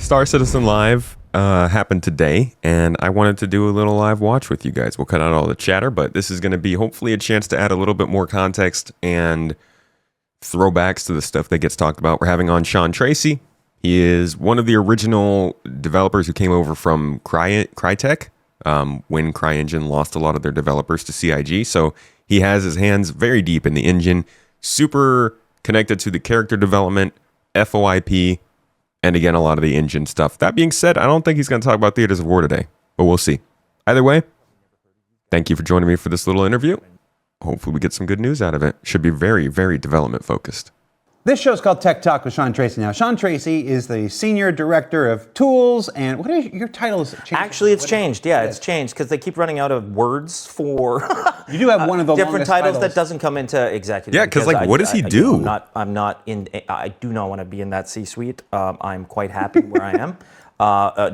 Star Citizen Live happened today, and I wanted to do a little live watch with you guys. We'll cut out all the chatter, but this is going to be hopefully a chance to add a little bit more context and throwbacks to the stuff that gets talked about. We're having on Sean Tracy. He is one of the original developers who came over from Crytek when CryEngine lost a lot of their developers to CIG. So he has his hands very deep in the engine, super connected to the character development, FOIP, and again, a lot of the engine stuff. That being said, I don't think he's going to talk about Theaters of War today, but we'll see. Either way, thank you for joining me for this little interview. Hopefully we get some good news out of it. Should be very, very development focused. This show is called Tech Talk with Sean Tracy. Now, Sean Tracy is the Senior Director of Tools, and what is your title? Is changed? Actually, it's changed. Yeah, it's changed because they keep running out of words for you do have one of the different titles that doesn't come into executive. Yeah, because like, what does he do? I'm not in. I do not want to be in that C-suite. I'm quite happy where I am.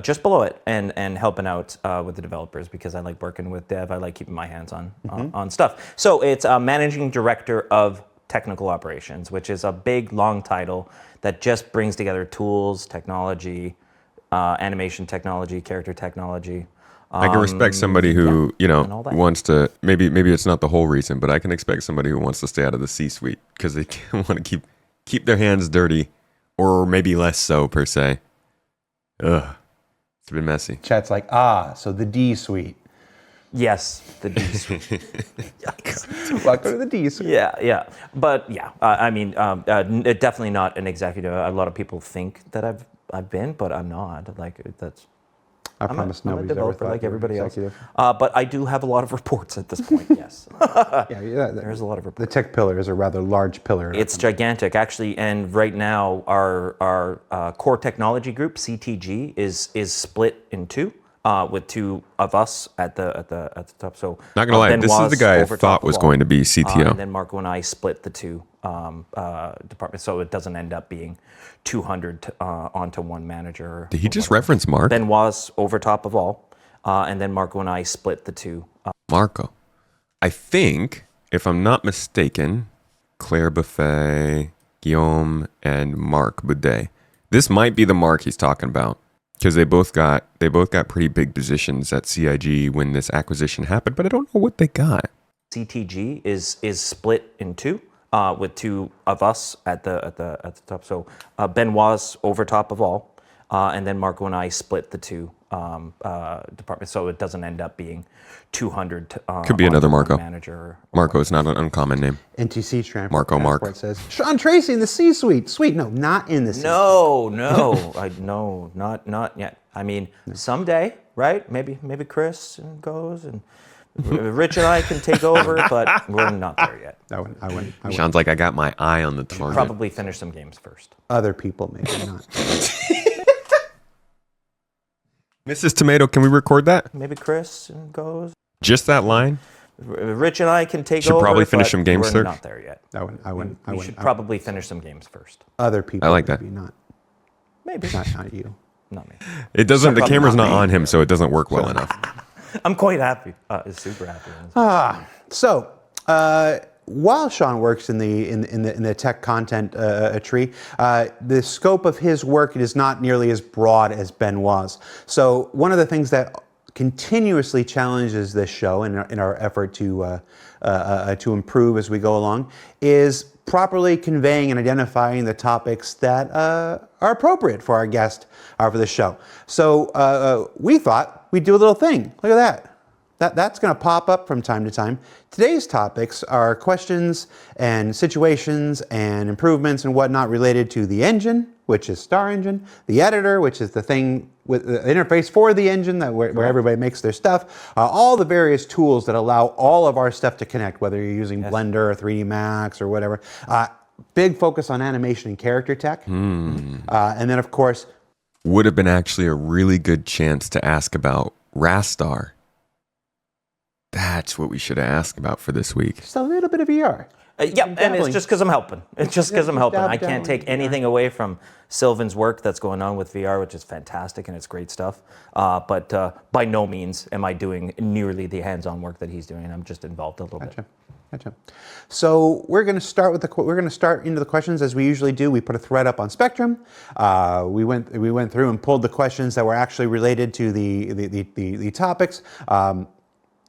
Just below it, and helping out with the developers because I like working with dev. I like keeping my hands on stuff. So it's Managing Director of Technical Operations, which is a big, long title that just brings together tools, technology, animation technology, character technology. I can respect somebody who, wants to, maybe it's not the whole reason, but I can expect somebody who wants to stay out of the C-suite because they want to keep their hands dirty, or maybe less so, per se. Ugh, it's been messy. Chat's like, so the D-suite. Yes, the D suite. Welcome to the D suite. Yeah. But yeah, definitely not an executive. A lot of people think that I've been, but I'm not. Like that's. I promise nobody's ever thought like everybody else. Executive. But I do have a lot of reports at this point. Yes. There's a lot of reports. The tech pillar is a rather large pillar. It's gigantic, actually, and right now our core technology group (CTG) is split in two. With two of us at the top. So not gonna lie, this is the guy I thought was going to be CTO. And then Marco and I split the two departments, so it doesn't end up being 200 onto one manager. Did he just reference Mark? Ben was over top of all, and then Marco and I split the two. Marco, I think, if I'm not mistaken, Claire Buffet, Guillaume, and Marc Boudet. This might be the Mark he's talking about. Because they both got pretty big positions at CIG when this acquisition happened, but I don't know what they got. CTG is split in two, with two of us at the top. So Ben was over top of all, and then Marco and I split the two departments, so it doesn't end up being 200. Could be another Marco. Manager. Marco is not an uncommon name. NTC Transport. Marco Mark says Sean Tracy in the C-suite. Sweet, no, not in the C-suite. No, not yet. I mean, someday, right? Maybe Chris goes and Rich and I can take over, but we're not there yet. I wouldn't. Sounds like I got my eye on the target. Probably finish some games first. Other people, maybe not. Mrs. Tomato, can we record that? Maybe Chris goes. Just that line? Rich and I can take should over. Should probably finish some games first. third. We're not there yet. I wouldn't. We should probably finish some games first. Other people. I like that. Maybe not. Maybe. Not you. Not me. It doesn't. The camera's not on him, so it doesn't work well enough. I'm quite happy. Super happy. So while Sean works in the tech content tree, the scope of his work is not nearly as broad as Ben was. So one of the things that continuously challenges this show in our effort to improve as we go along is properly conveying and identifying the topics that are appropriate for our guest for the show. So we thought we'd do a little thing. Look at that. That's going to pop up from time to time. Today's topics are questions and situations and improvements and whatnot related to the engine, which is StarEngine, the editor, which is the thing with the interface for the engine where everybody makes their stuff, all the various tools that allow all of our stuff to connect, whether you're using Blender or 3D Max or whatever. Big focus on animation and character tech. And then, of course, would have been actually a really good chance to ask about Rastar. That's what we should have asked about for this week. Just a little bit of VR. Yeah, and it's dabbling. just because I'm helping. It's just because I'm helping. I can't dabbling. take anything away from Sylvan's work that's going on with VR, which is fantastic and it's great stuff. But by no means am I doing nearly the hands-on work that he's doing. I'm just involved a little bit. Gotcha. So we're going to start with we're going to start into the questions as we usually do. We put a thread up on Spectrum. We went through and pulled the questions that were actually related to the topics.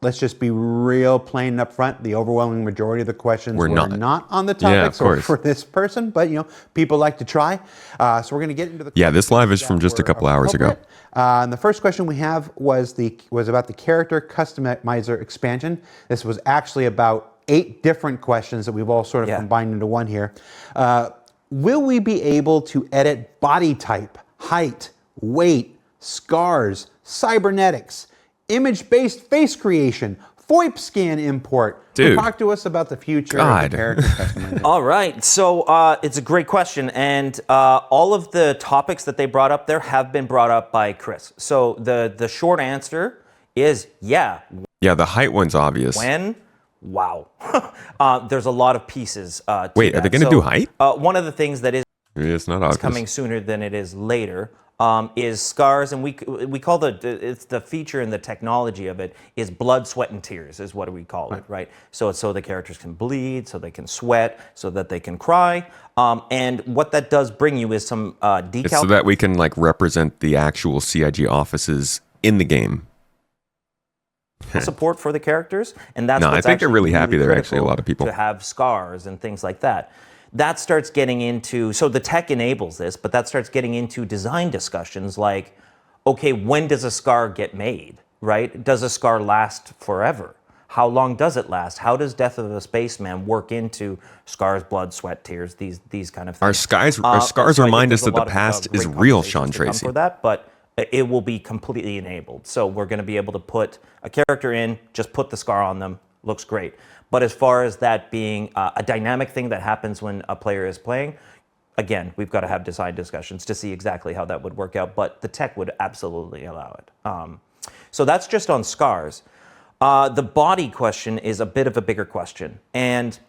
Let's just be real plain up front. The overwhelming majority of the questions were not on the topics for this person, but people like to try. So we're going to get into the this live is from just a couple hours ago. And the first question we have was about the character customizer expansion. This was actually about 8 different questions that we've all sort of combined into one here. Will we be able to edit body type, height, weight, scars, cybernetics, image-based face creation, FOIP scan import? Dude. Talk to us about the future of the character customization. All right, so it's a great question, and all of the topics that they brought up there have been brought up by Chris. So the short answer is Yeah, the height one's obvious. When? Wow. There's a lot of pieces to Wait, that. are they going to do height? One of the things that is It's not obvious. coming sooner than it is later is scars, and we call it's the feature and the technology of it is blood, sweat, and tears is what we call it, right? So it's so the characters can bleed, so they can sweat, so that they can cry, and what that does bring you is some decal. It's so that we can represent the actual CIG offices in the game. Support for the characters, and that's I think they're really happy. There are actually a lot of people to have scars and things like that. That starts getting into, so the tech enables this, but that starts getting into design discussions like, okay, when does a scar get made, right? Does a scar last forever? How long does it last? How does Death of a Spaceman work into scars, blood, sweat, tears, these kind of things? Our scars remind us that the past is real, Sean Tracy. For that, but it will be completely enabled. So we're going to be able to put a character in, just put the scar on them, looks great. But as far as that being a dynamic thing that happens when a player is playing, again, we've got to have design discussions to see exactly how that would work out, but the tech would absolutely allow it. So that's just on scars. The body question is a bit of a bigger question, and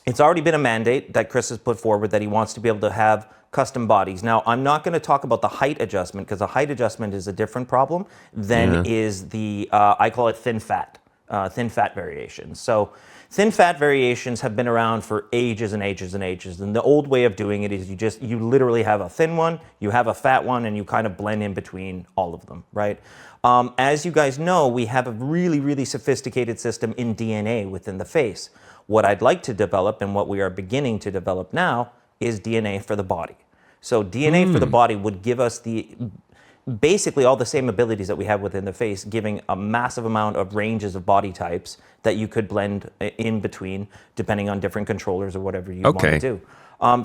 it's already been a mandate that Chris has put forward that he wants to be able to have custom bodies. Now, I'm not going to talk about the height adjustment because the height adjustment is a different problem than is the, I call it thin fat variations. So thin fat variations have been around for ages and ages and ages. And the old way of doing it is you literally have a thin one, you have a fat one, and you kind of blend in between all of them, right? As you guys know, we have a really, really sophisticated system in DNA within the face. What I'd like to develop and what we are beginning to develop now is DNA for the body. So DNA for the body would give us basically all the same abilities that we have within the face, giving a massive amount of ranges of body types that you could blend in between depending on different controllers or whatever you want to do.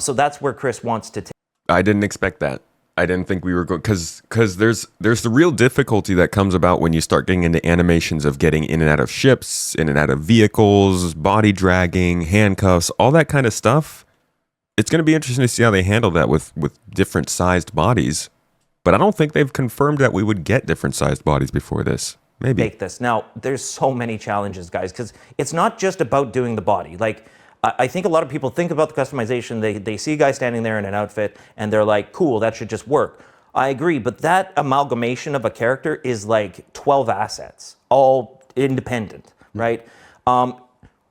So that's where Chris wants to take. I didn't expect that. I didn't think we were going, because there's the real difficulty that comes about when you start getting into animations of getting in and out of ships, in and out of vehicles, body dragging, handcuffs, all that kind of stuff. It's going to be interesting to see how they handle that with different sized bodies. But I don't think they've confirmed that we would get different sized bodies before this. Maybe. Make this. Now, there's so many challenges, guys, because it's not just about doing the body. Like, I think a lot of people think about the customization. They see a guy standing there in an outfit, and they're like, cool, that should just work. I agree, but that amalgamation of a character is like 12 assets, all independent, right?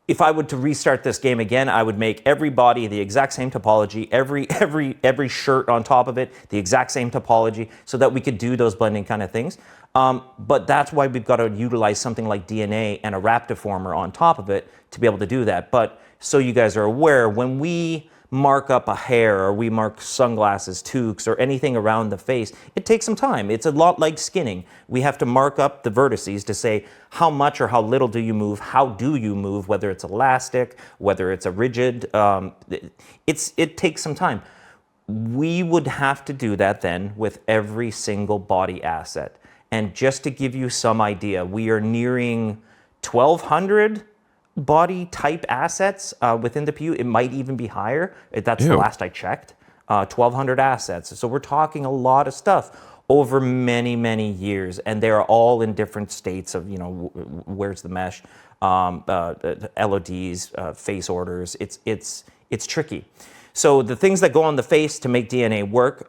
If I were to restart this game again, I would make every body the exact same topology, every shirt on top of it the exact same topology, so that we could do those blending kind of things. But that's why we've got to utilize something like DNA and a Raptiformer on top of it to be able to do that. But so you guys are aware, when we mark up a hair or we mark sunglasses, toques, or anything around the face, it takes some time. It's a lot like skinning. We have to mark up the vertices to say how much or how little do you move, how do you move, whether it's elastic, whether it's a rigid. It takes some time. We would have to do that then with every single body asset. And just to give you some idea, we are nearing 1,200 body type assets within the PU. It might even be higher. That's the last I checked. 1,200 assets. So we're talking a lot of stuff over many, many years, and they're all in different states of, where's the mesh. LODs, face orders. It's tricky. So the things that go on the face to make DNA work,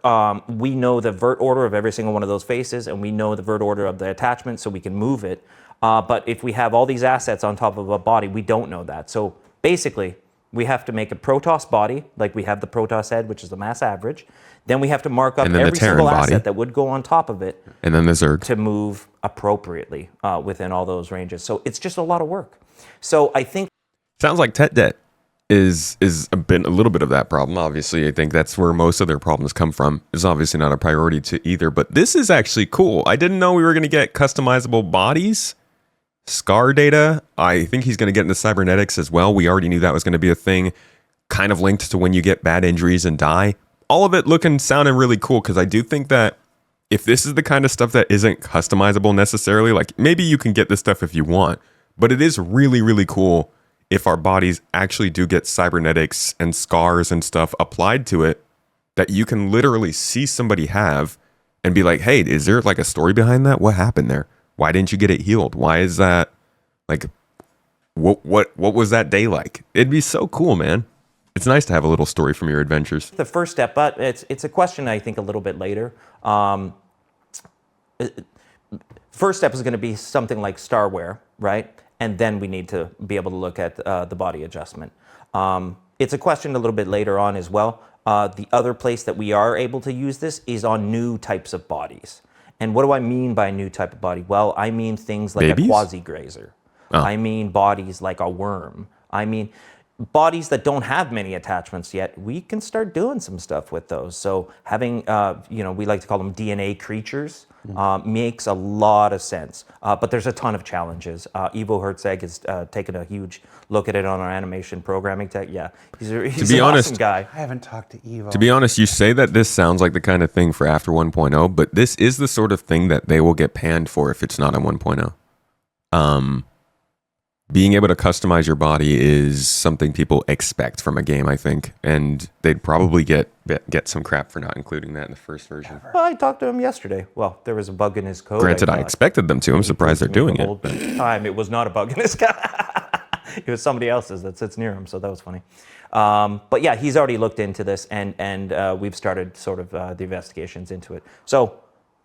we know the vert order of every single one of those faces, and we know the vert order of the attachment, so we can move it. But if we have all these assets on top of a body, we don't know that. So basically, we have to make a Protoss body, like we have the Protoss head, which is the mass average. Then we have to mark up every single asset that would go on top of it. And then the Zerg. To move appropriately within all those ranges. So it's just a lot of work. So I think... Sounds like Tet Debt is a little bit of that problem. Obviously, I think that's where most of their problems come from. It's obviously not a priority to either, but this is actually cool. I didn't know we were going to get customizable bodies. Scar data, I think he's going to get into cybernetics as well. We already knew that was going to be a thing, kind of linked to when you get bad injuries and die. All of it sounding really cool, because I do think that if this is the kind of stuff that isn't customizable necessarily, like maybe you can get this stuff if you want, but it is really, really cool if our bodies actually do get cybernetics and scars and stuff applied to it, that you can literally see somebody have and be like, hey, is there like a story behind that? What happened there? Why didn't you get it healed? Why is that? Like, what was that day like? It'd be so cool, man. It's nice to have a little story from your adventures. The first step, but it's a question I think a little bit later. First step is going to be something like Starwear, right? And then we need to be able to look at the body adjustment. It's a question a little bit later on as well. The other place that we are able to use this is on new types of bodies. And what do I mean by a new type of body? Well, I mean things like Babies? a quasi-grazer. Oh. I mean bodies like a worm. I mean bodies that don't have many attachments yet. We can start doing some stuff with those. So having, we like to call them DNA creatures, makes a lot of sense. But there's a ton of challenges. Ivo Herzeg has taken a huge look at it on our animation programming tech. Yeah, he's an awesome guy. I haven't talked to Ivo. To be honest, you say that this sounds like the kind of thing for after 1.0, but this is the sort of thing that they will get panned for if it's not on 1.0. Being able to customize your body is something people expect from a game, I think, and they'd probably get some crap for not including that in the first version. Well, I talked to him yesterday. Well, there was a bug in his code. Granted, I expected them to. I'm surprised they're doing it. It was not a bug in his code. It was somebody else's that sits near him, so that was funny. But yeah, he's already looked into this, and we've started sort of the investigations into it. So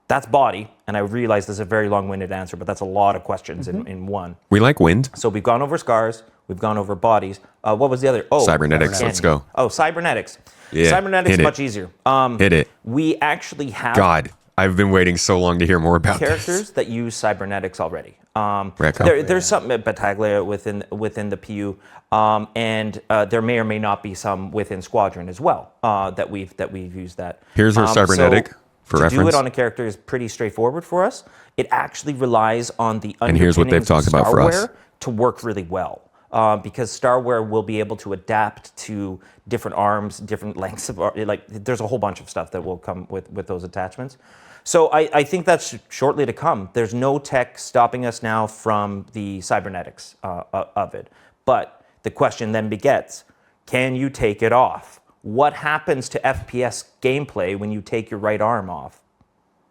that's body, and I realize this is a very long-winded answer, but that's a lot of questions in one. We like wind. So we've gone over scars, we've gone over bodies. What was the other? Oh, cybernetics. Let's go. Oh, cybernetics. Yeah, cybernetics is much easier. Hit it. We actually have I've been waiting so long to hear more about characters that use cybernetics already. There's there's something at Battaglia within the PU, and there may or may not be some within Squadron as well that we've used that. Here's our cybernetic. So, for to reference. do it on a character is pretty straightforward for us. It actually relies on the and here's what they've talked about for us to work really well, because Starwear will be able to adapt to different arms, different lengths of like. There's a whole bunch of stuff that will come with those attachments. So I think that's shortly to come. There's no tech stopping us now from the cybernetics of it. But the question then begets: can you take it off? What happens to FPS gameplay when you take your right arm off?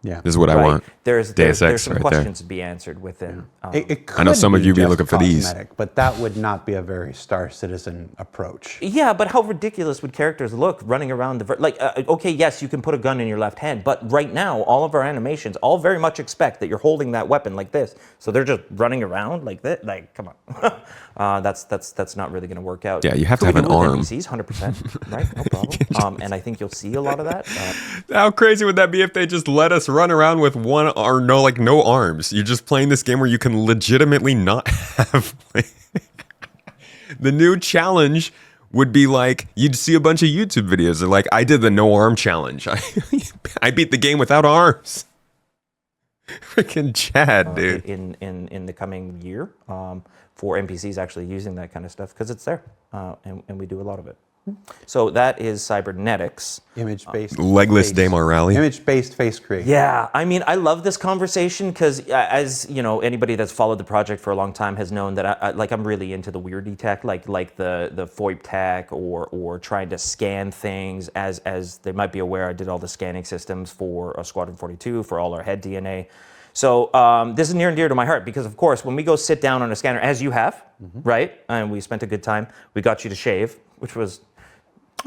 Yeah, this is what I want. There's some questions to be answered within. I know some of you be looking for these, but that would not be a very Star Citizen approach. Yeah, but how ridiculous would characters look running around the okay, yes, you can put a gun in your left hand, but right now all of our animations all very much expect that you're holding that weapon like this, so they're just running around like that. Like, come on, that's not really going to work out. Yeah, you have to have an arm. NPCs, 100%, right? No problem. And I think you'll see a lot of that. How crazy would that be if they just let us run around with one or no arms? You're just playing this game where you can legitimately not have. The new challenge would be like you'd see a bunch of YouTube videos. They're like, I did the no arm challenge. I beat the game without arms. Freaking Chad, dude. In the coming year, for NPCs actually using that kind of stuff, because it's there, and we do a lot of it. So that is cybernetics. Image-based. Legless Daemar Rally. Image-based face creation. Yeah, I mean, I love this conversation because, as you know, anybody that's followed the project for a long time has known that I'm really into the weirdy tech, like the FOIP tech, or trying to scan things. As they might be aware, I did all the scanning systems for Squadron 42 for all our head DNA. So this is near and dear to my heart because, of course, when we go sit down on a scanner, as you have, right, and we spent a good time, we got you to shave, which was...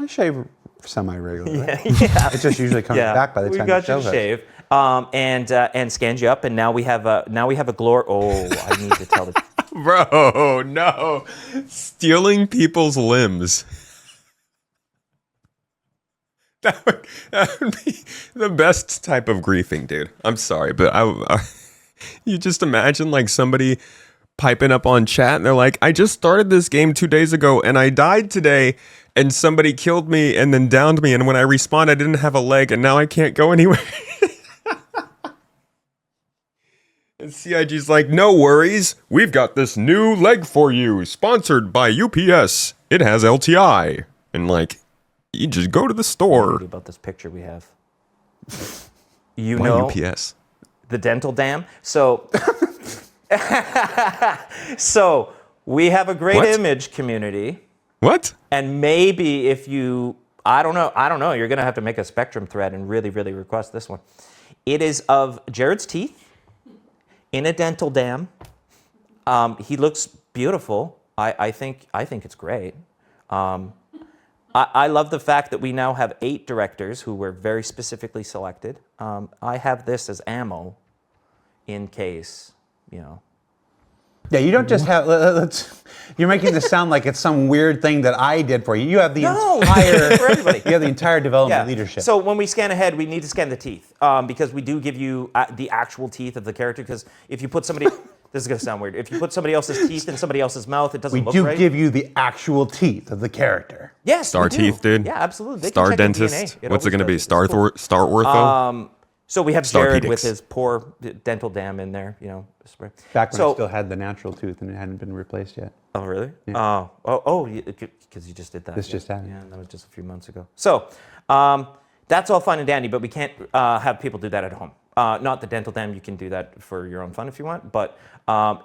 I shave semi-regularly. Yeah. It just usually comes back by the time we got the you show to goes. shave and scanned you up, and now we have a glory. Oh, I need to tell the... Bro, no. Stealing people's limbs. That would be the best type of griefing, dude. I'm sorry, but you just imagine like somebody piping up on chat and they're like, I just started this game 2 days ago and I died today and somebody killed me and then downed me, and when I respawned I didn't have a leg and now I can't go anywhere. And CIG's like, no worries, we've got this new leg for you, sponsored by UPS. It has LTI. And like, you just go to the store. About this picture we have. You Why know, UPS? the dental dam. So, so we have a great What? image community, What? and maybe if you, I don't know, you're gonna have to make a Spectrum thread and really, really request this one. It is of Jared's teeth in a dental dam. He looks beautiful. I think it's great. I love the fact that we now have 8 directors who were very specifically selected. I have this as ammo in case, you know. Yeah, you don't just have. You're making this sound like it's some weird thing that I did for you. You have the entire for everybody. You have the entire development leadership. So when we scan ahead, we need to scan the teeth because we do give you the actual teeth of the character. Because if you put somebody, this is gonna sound weird. If you put somebody else's teeth in somebody else's mouth, it doesn't we look do right. give you the actual teeth of the character. Yes, Star we do. teeth, dude. Yeah, absolutely. They can Star check the dentist. DNA. What's it going to be? It's cool. Star ortho? So we have Jared Starpedics. with his poor dental dam in there, you know. Back when So- I still had the natural tooth and it hadn't been replaced yet. Oh, really? Oh, because you just did that. This just happened. Yeah, that was just a few months ago. So that's all fine and dandy, but we can't have people do that at home. Not the dental dam. You can do that for your own fun if you want, but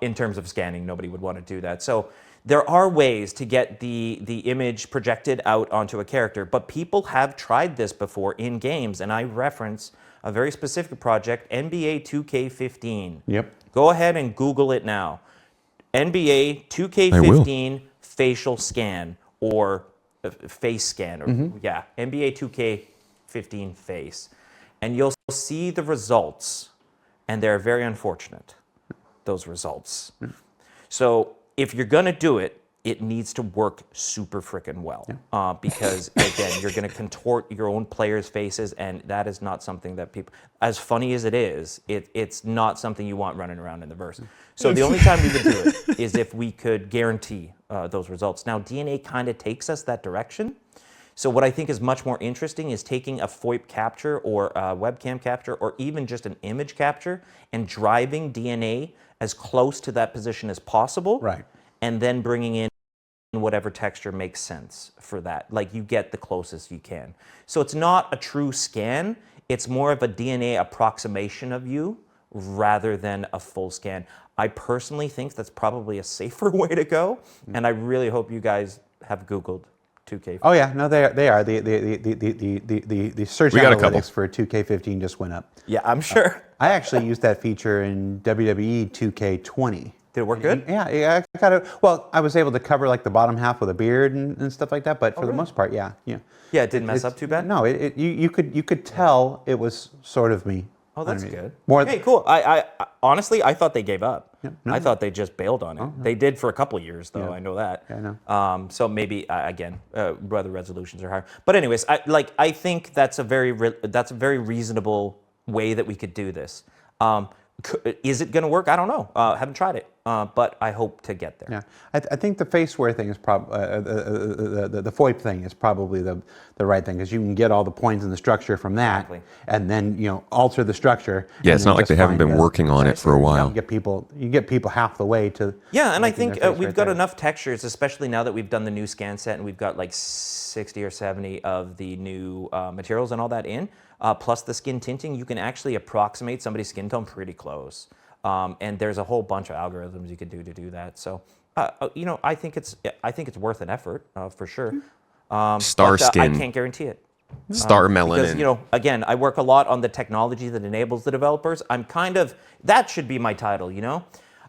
in terms of scanning, nobody would want to do that. So there are ways to get the image projected out onto a character, but people have tried this before in games, and I reference a very specific project, NBA 2K15. Yep. Go ahead and Google it now. NBA 2K15 facial scan or face scan, or NBA 2K15 face, and you'll see the results, and they're very unfortunate. Those results. So if you're gonna do it, it needs to work super frickin' well, because again, you're gonna contort your own players' faces, and that is not something that people, as funny as it is, it's not something you want running around in the verse. So the only time we would do it is if we could guarantee those results. Now, DNA kind of takes us that direction. So what I think is much more interesting is taking a FOIP capture or a webcam capture or even just an image capture and driving DNA as close to that position as possible. Right. And then bringing in whatever texture makes sense for that. Like you get the closest you can. So it's not a true scan. It's more of a DNA approximation of you rather than a full scan. I personally think that's probably a safer way to go. And I really hope you guys have Googled 2K. Oh yeah, no, they are. The search We got a couple. analytics for 2K15 just went up. Yeah, I'm sure. I actually used that feature in WWE 2K20. Did it work good? Yeah, I got it. Well, I was able to cover like the bottom half with a beard and stuff like that, but for the most part, yeah. Yeah, it didn't mess up too bad? No, you could tell it was sort of me. Oh, that's underneath. good. More Hey, cool. I honestly, I thought they gave up. no. I thought they just bailed on it. They did for a couple of years, though. I know that. Yeah, I know. So maybe again, whether resolutions are higher. But anyways, I think that's a very reasonable way that we could do this. Is it going to work? I don't know. Haven't tried it, but I hope to get there. Yeah, I think the faceware thing is the FOIP thing is probably the right thing, because you can get all the points in the structure from that, Exactly. and then alter the structure. Yeah, and it's then not like just they haven't find been working on it for a while. You get people half the way to. Yeah, and I making think their face we've right got there. enough textures, especially now that we've done the new scan set and we've got like 60 or 70 of the new materials and all that in, plus the skin tinting. You can actually approximate somebody's skin tone pretty close. And there's a whole bunch of algorithms you can do that. So, I think it's worth an effort for sure. Star but, skin. I can't guarantee it. Star Melanin. Because, you know, again, I work a lot on the technology that enables the developers. I'm kind of, that should be my title, you know?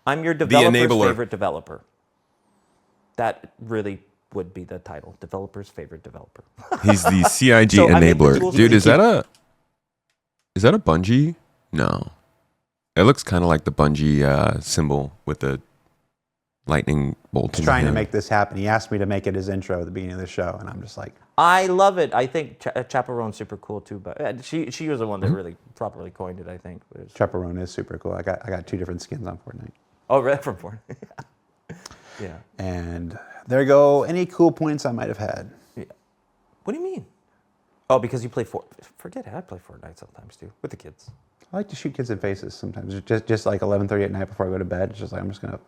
I'm your developer's enabler. favorite developer. That really would be the title, developer's favorite developer. He's the CIG So I make the enabler. tools Dude, for is that a Bungie? No. It looks kind of like the Bungie symbol with the lightning bolt. He's trying to make this happen. He asked me to make it his intro at the beginning of the show, and I'm just like, I love it. I think Chaperone's super cool too, but she was the one that really properly coined it, I think. Chaperone is super cool. I got 2 different skins on Fortnite. Oh, right, from Fortnite. Yeah. And there go any cool points I might have had. Yeah. What do you mean? Oh, because you play Forget it. I play Fortnite sometimes too with the kids. I like to shoot kids in faces sometimes. Just like 11:30 at night before I go to bed. It's just like I'm just gonna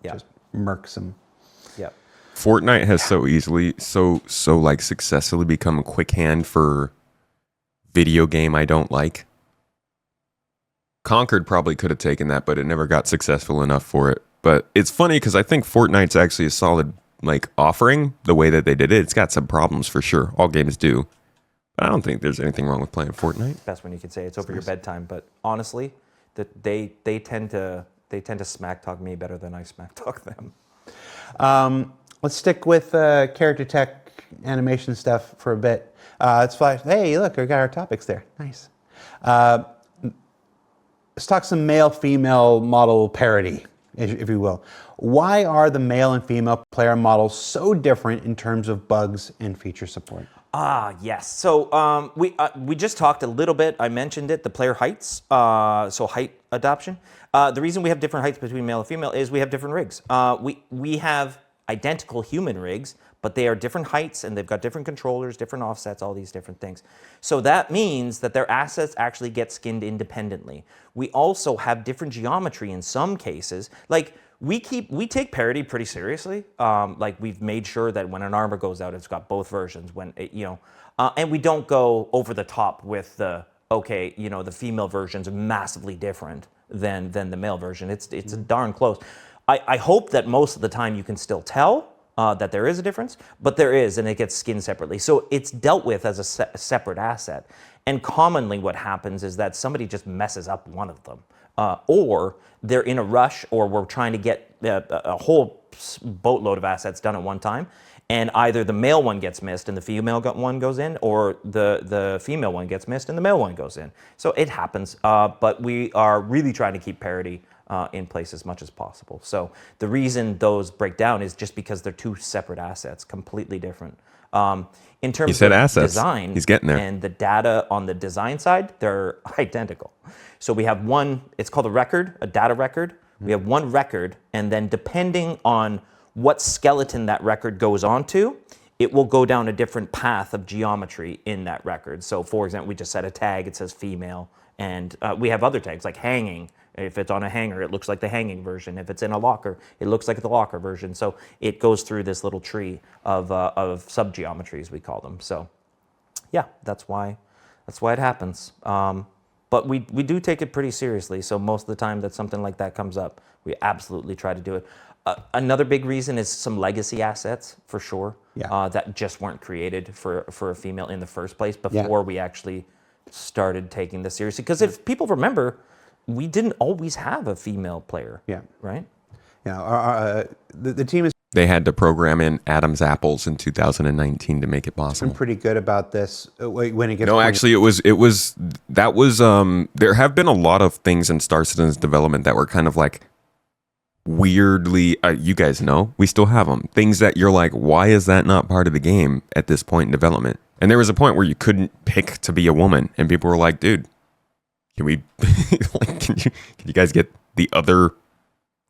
just murk some. Yeah. Fortnite has so like successfully become a quick hand for video game I don't like. Concord probably could have taken that, but it never got successful enough for it. But it's funny because I think Fortnite's actually a solid like offering the way that they did it. It's got some problems for sure. All games do. But I don't think there's anything wrong with playing Fortnite. That's when you could say it's over your bedtime. But honestly, they tend to smack talk me better than I smack talk them. Let's stick with character tech animation stuff for a bit. Let's flash. Hey, look, we got our topics there. Nice. Let's talk some male-female model parity, if you will. Why are the male and female player models so different in terms of bugs and feature support? Yes. So we just talked a little bit. I mentioned it. The player heights. So height adoption. The reason we have different heights between male and female is we have different rigs. We have identical human rigs, but they are different heights and they've got different controllers, different offsets, all these different things. So that means that their assets actually get skinned independently. We also have different geometry in some cases. Like we take parity pretty seriously. Like we've made sure that when an armor goes out, it's got both versions. When it, and we don't go over the top with the the female version's massively different than the male version. It's darn close. I hope that most of the time you can still tell that there is a difference, but there is, and it gets skinned separately. So it's dealt with as a separate asset. And commonly what happens is that somebody just messes up one of them. Or they're in a rush, or we're trying to get a whole boatload of assets done at one time, and either the male one gets missed and the female one goes in, or the female one gets missed and the male one goes in. So it happens, but we are really trying to keep parity in place as much as possible. So the reason those break down is just because they're 2 separate assets, completely different. In terms of assets. design, He's getting there. And the data on the design side, they're identical. So we have one, it's called a data record. We have one record, and then depending on what skeleton that record goes onto, it will go down a different path of geometry in that record. So for example, we just set a tag, it says female, and we have other tags like hanging. If it's on a hanger, it looks like the hanging version. If it's in a locker, it looks like the locker version. So it goes through this little tree of sub-geometries, we call them. So yeah, that's why it happens. But we do take it pretty seriously. So most of the time that something like that comes up, we absolutely try to do it. Another big reason is some legacy assets, for sure, that just weren't created for a female in the first place before we actually started taking this seriously. Because if people remember, we didn't always have a female player. Yeah. Right? Yeah. The team is They had to program in Adam's apples in 2019 to make it possible. been pretty good about this when it gets. No, actually, there have been a lot of things in Star Citizen's development that were kind of like weirdly, you guys know, we still have them. Things that you're like, why is that not part of the game at this point in development? And there was a point where you couldn't pick to be a woman, and people were like, dude, can we, can you guys get the other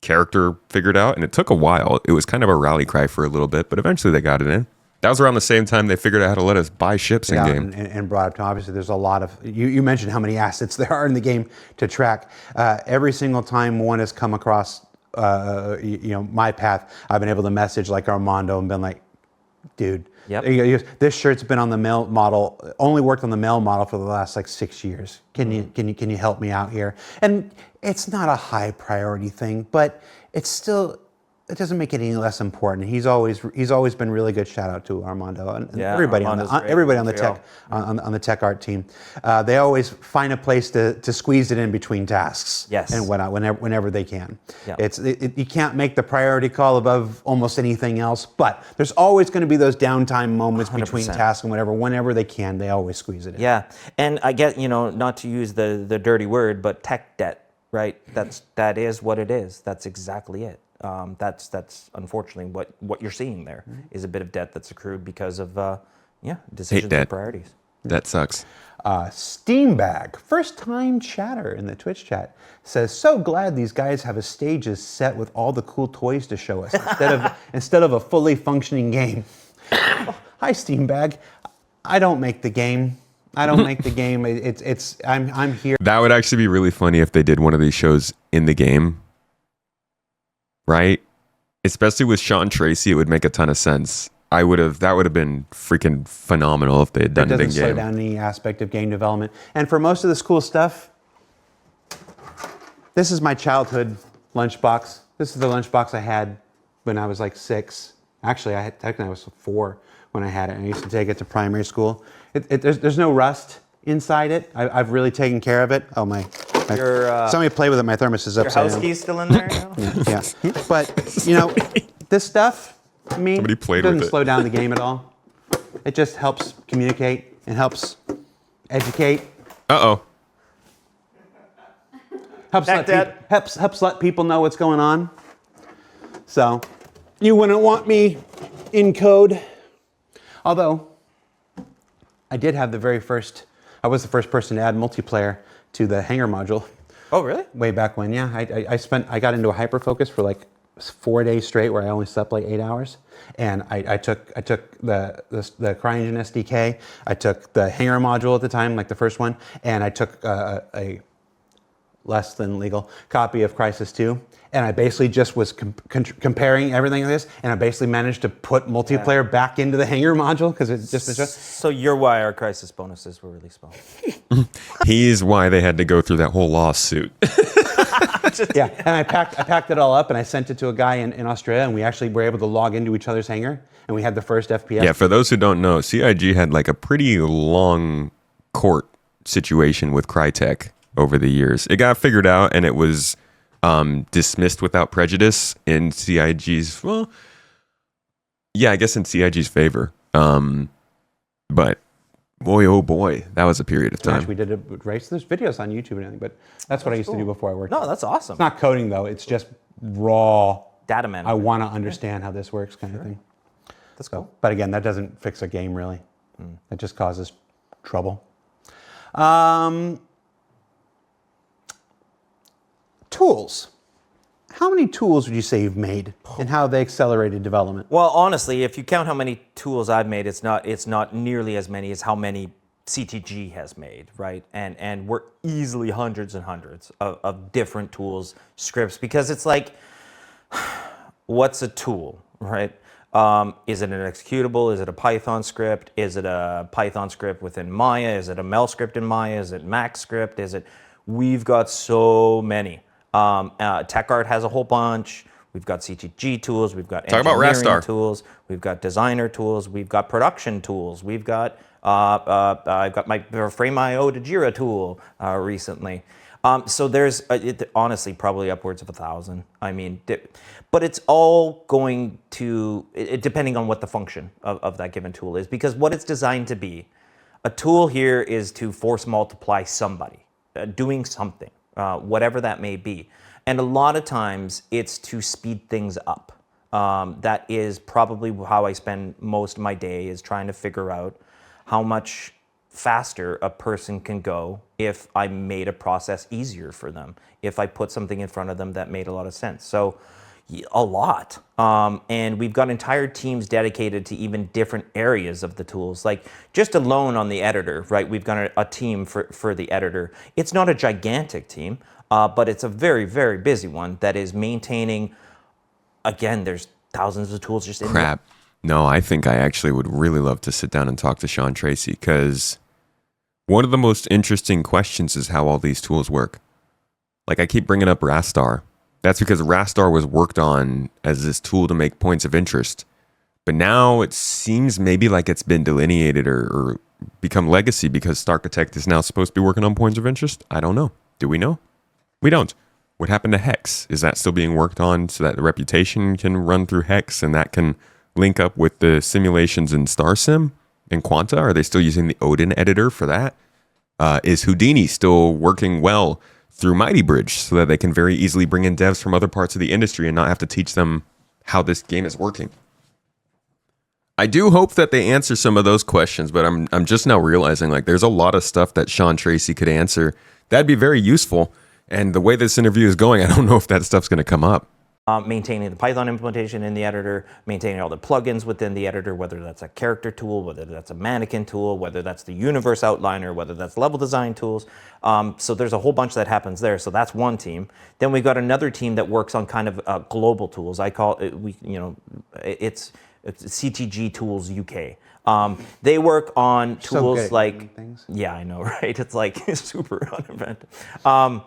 character figured out? And it took a while. It was kind of a rally cry for a little bit, but eventually they got it in. That was around the same time they figured out how to let us buy ships in game. And brought up to, obviously there's a lot of, you mentioned how many assets there are in the game to track. Every single time one has come across my path, I've been able to message like Armando and been like, dude, this shirt's been on the male model, only worked on the male model for the last like 6 years. Can you help me out here? And it's not a high priority thing, but it's still, it doesn't make it any less important. He's always been really good. Shout out to Armando and everybody Armando's on great. everybody on the Montreal. tech on the tech art team. They always find a place to squeeze it in between tasks. Yes. And whenever they can. Yeah. You can't make the priority call above almost anything else. But there's always going to be those downtime moments between 100%. tasks and whatever. Whenever they can, they always squeeze it in. Yeah, and I get, not to use the dirty word, but tech debt, right? That is what it is. That's exactly it. That's unfortunately what you're seeing there is a bit of debt that's accrued because of decisions and priorities. That sucks. Steambag, first time chatter in the Twitch chat, says, so glad these guys have a stages set with all the cool toys to show us instead of a fully functioning game. Hi Steambag. I don't make the game. I'm here. That would actually be really funny if they did one of these shows in the game. Right? Especially with Sean Tracy, it would make a ton of sense. That would have been freaking phenomenal if they had done it in game. It doesn't slow down any aspect of game development. And for most of this cool stuff, this is my childhood lunchbox. This is the lunchbox I had when I was like 6. Actually, I was 4 when I had it, and I used to take it to primary school. There's no rust inside it. I've really taken care of it. Oh my! Somebody play with it. My thermos is upside down. Your house key's still in there? Yeah. But this stuff, Somebody played doesn't with it. slow down the game at all. It just helps communicate and helps educate. Helps let people know what's going on. So, you wouldn't want me in code. Although, I did have I was the first person to add multiplayer to the Hangar module. Oh, really? Way back when, yeah. I got into a hyperfocus for like 4 days straight where I only slept like 8 hours. And I took the CryEngine SDK, I took the Hangar module at the time, like the first one, and I took a less than legal copy of Crysis 2. And I basically just was comparing everything like this, and I basically managed to put multiplayer back into the Hangar module because it's just a So you're why our crisis bonuses were really small. He's why they had to go through that whole lawsuit. Yeah, and I packed it all up and I sent it to a guy in Australia, and we actually were able to log into each other's Hangar, and we had the first FPS. Yeah, for those who don't know, CIG had like a pretty long court situation with Crytek over the years. It got figured out, and it was dismissed without prejudice in CIG's, I guess in CIG's favor. But boy, oh boy, that was a period of time. We did a race. There's videos on YouTube and everything, but that's what I used to do before I worked. No, that's awesome. It's not coding though. It's just raw Data management. I want to understand how this works kind of thing. That's cool. But again, that doesn't fix a game really. It just causes trouble. Tools. How many tools would you say you've made, and how have they accelerated development? Well, honestly, if you count how many tools I've made, it's not nearly as many as how many CTG has made, right? And we're easily hundreds and hundreds of different tools, scripts, because it's like, what's a tool, right? Is it an executable? Is it a Python script? Is it a Python script within Maya? Is it a Mel script in Maya? Is it Max script? We've got so many. TechArt has a whole bunch. We've got CTG tools. We've got engineering tools. We've got designer tools. We've got production tools. We've got I've got my Frame.io to Jira tool recently. So there's honestly probably upwards of 1,000. I mean, but it's all going to depending on what the function of that given tool is, because what it's designed to be. A tool here is to force multiply somebody doing something. Whatever that may be. And a lot of times it's to speed things up. That is probably how I spend most of my day, is trying to figure out how much faster a person can go if I made a process easier for them, if I put something in front of them that made a lot of sense. So a lot. And we've got entire teams dedicated to even different areas of the tools. Like just alone on the editor, right? We've got a team for the editor. It's not a gigantic team, but it's a very, very busy one that is maintaining, again, there's thousands of tools just in there. No, I think I actually would really love to sit down and talk to Sean Tracy, because one of the most interesting questions is how all these tools work. Like I keep bringing up Rastar. That's because Rastar was worked on as this tool to make points of interest. But now it seems maybe like it's been delineated or become legacy because Starcloth is now supposed to be working on points of interest. I don't know. Do we know? We don't. What happened to Hex? Is that still being worked on so that the reputation can run through Hex and that can link up with the simulations in StarSim and Quanta? Are they still using the Odin editor for that? Is Houdini still working well through Mighty Bridge so that they can very easily bring in devs from other parts of the industry and not have to teach them how this game is working? I do hope that they answer some of those questions, but I'm just now realizing like there's a lot of stuff that Sean Tracy could answer. That'd be very useful. And the way this interview is going, I don't know if that stuff's going to come up. Maintaining the Python implementation in the editor, maintaining all the plugins within the editor, whether that's a character tool, whether that's a mannequin tool, whether that's the universe outliner, whether that's level design tools. So there's a whole bunch that happens there. So that's one team. Then we've got another team that works on kind of global tools. I call it, it's CTG Tools UK. They work on tools like, yeah, I know, right? It's like super uninventive.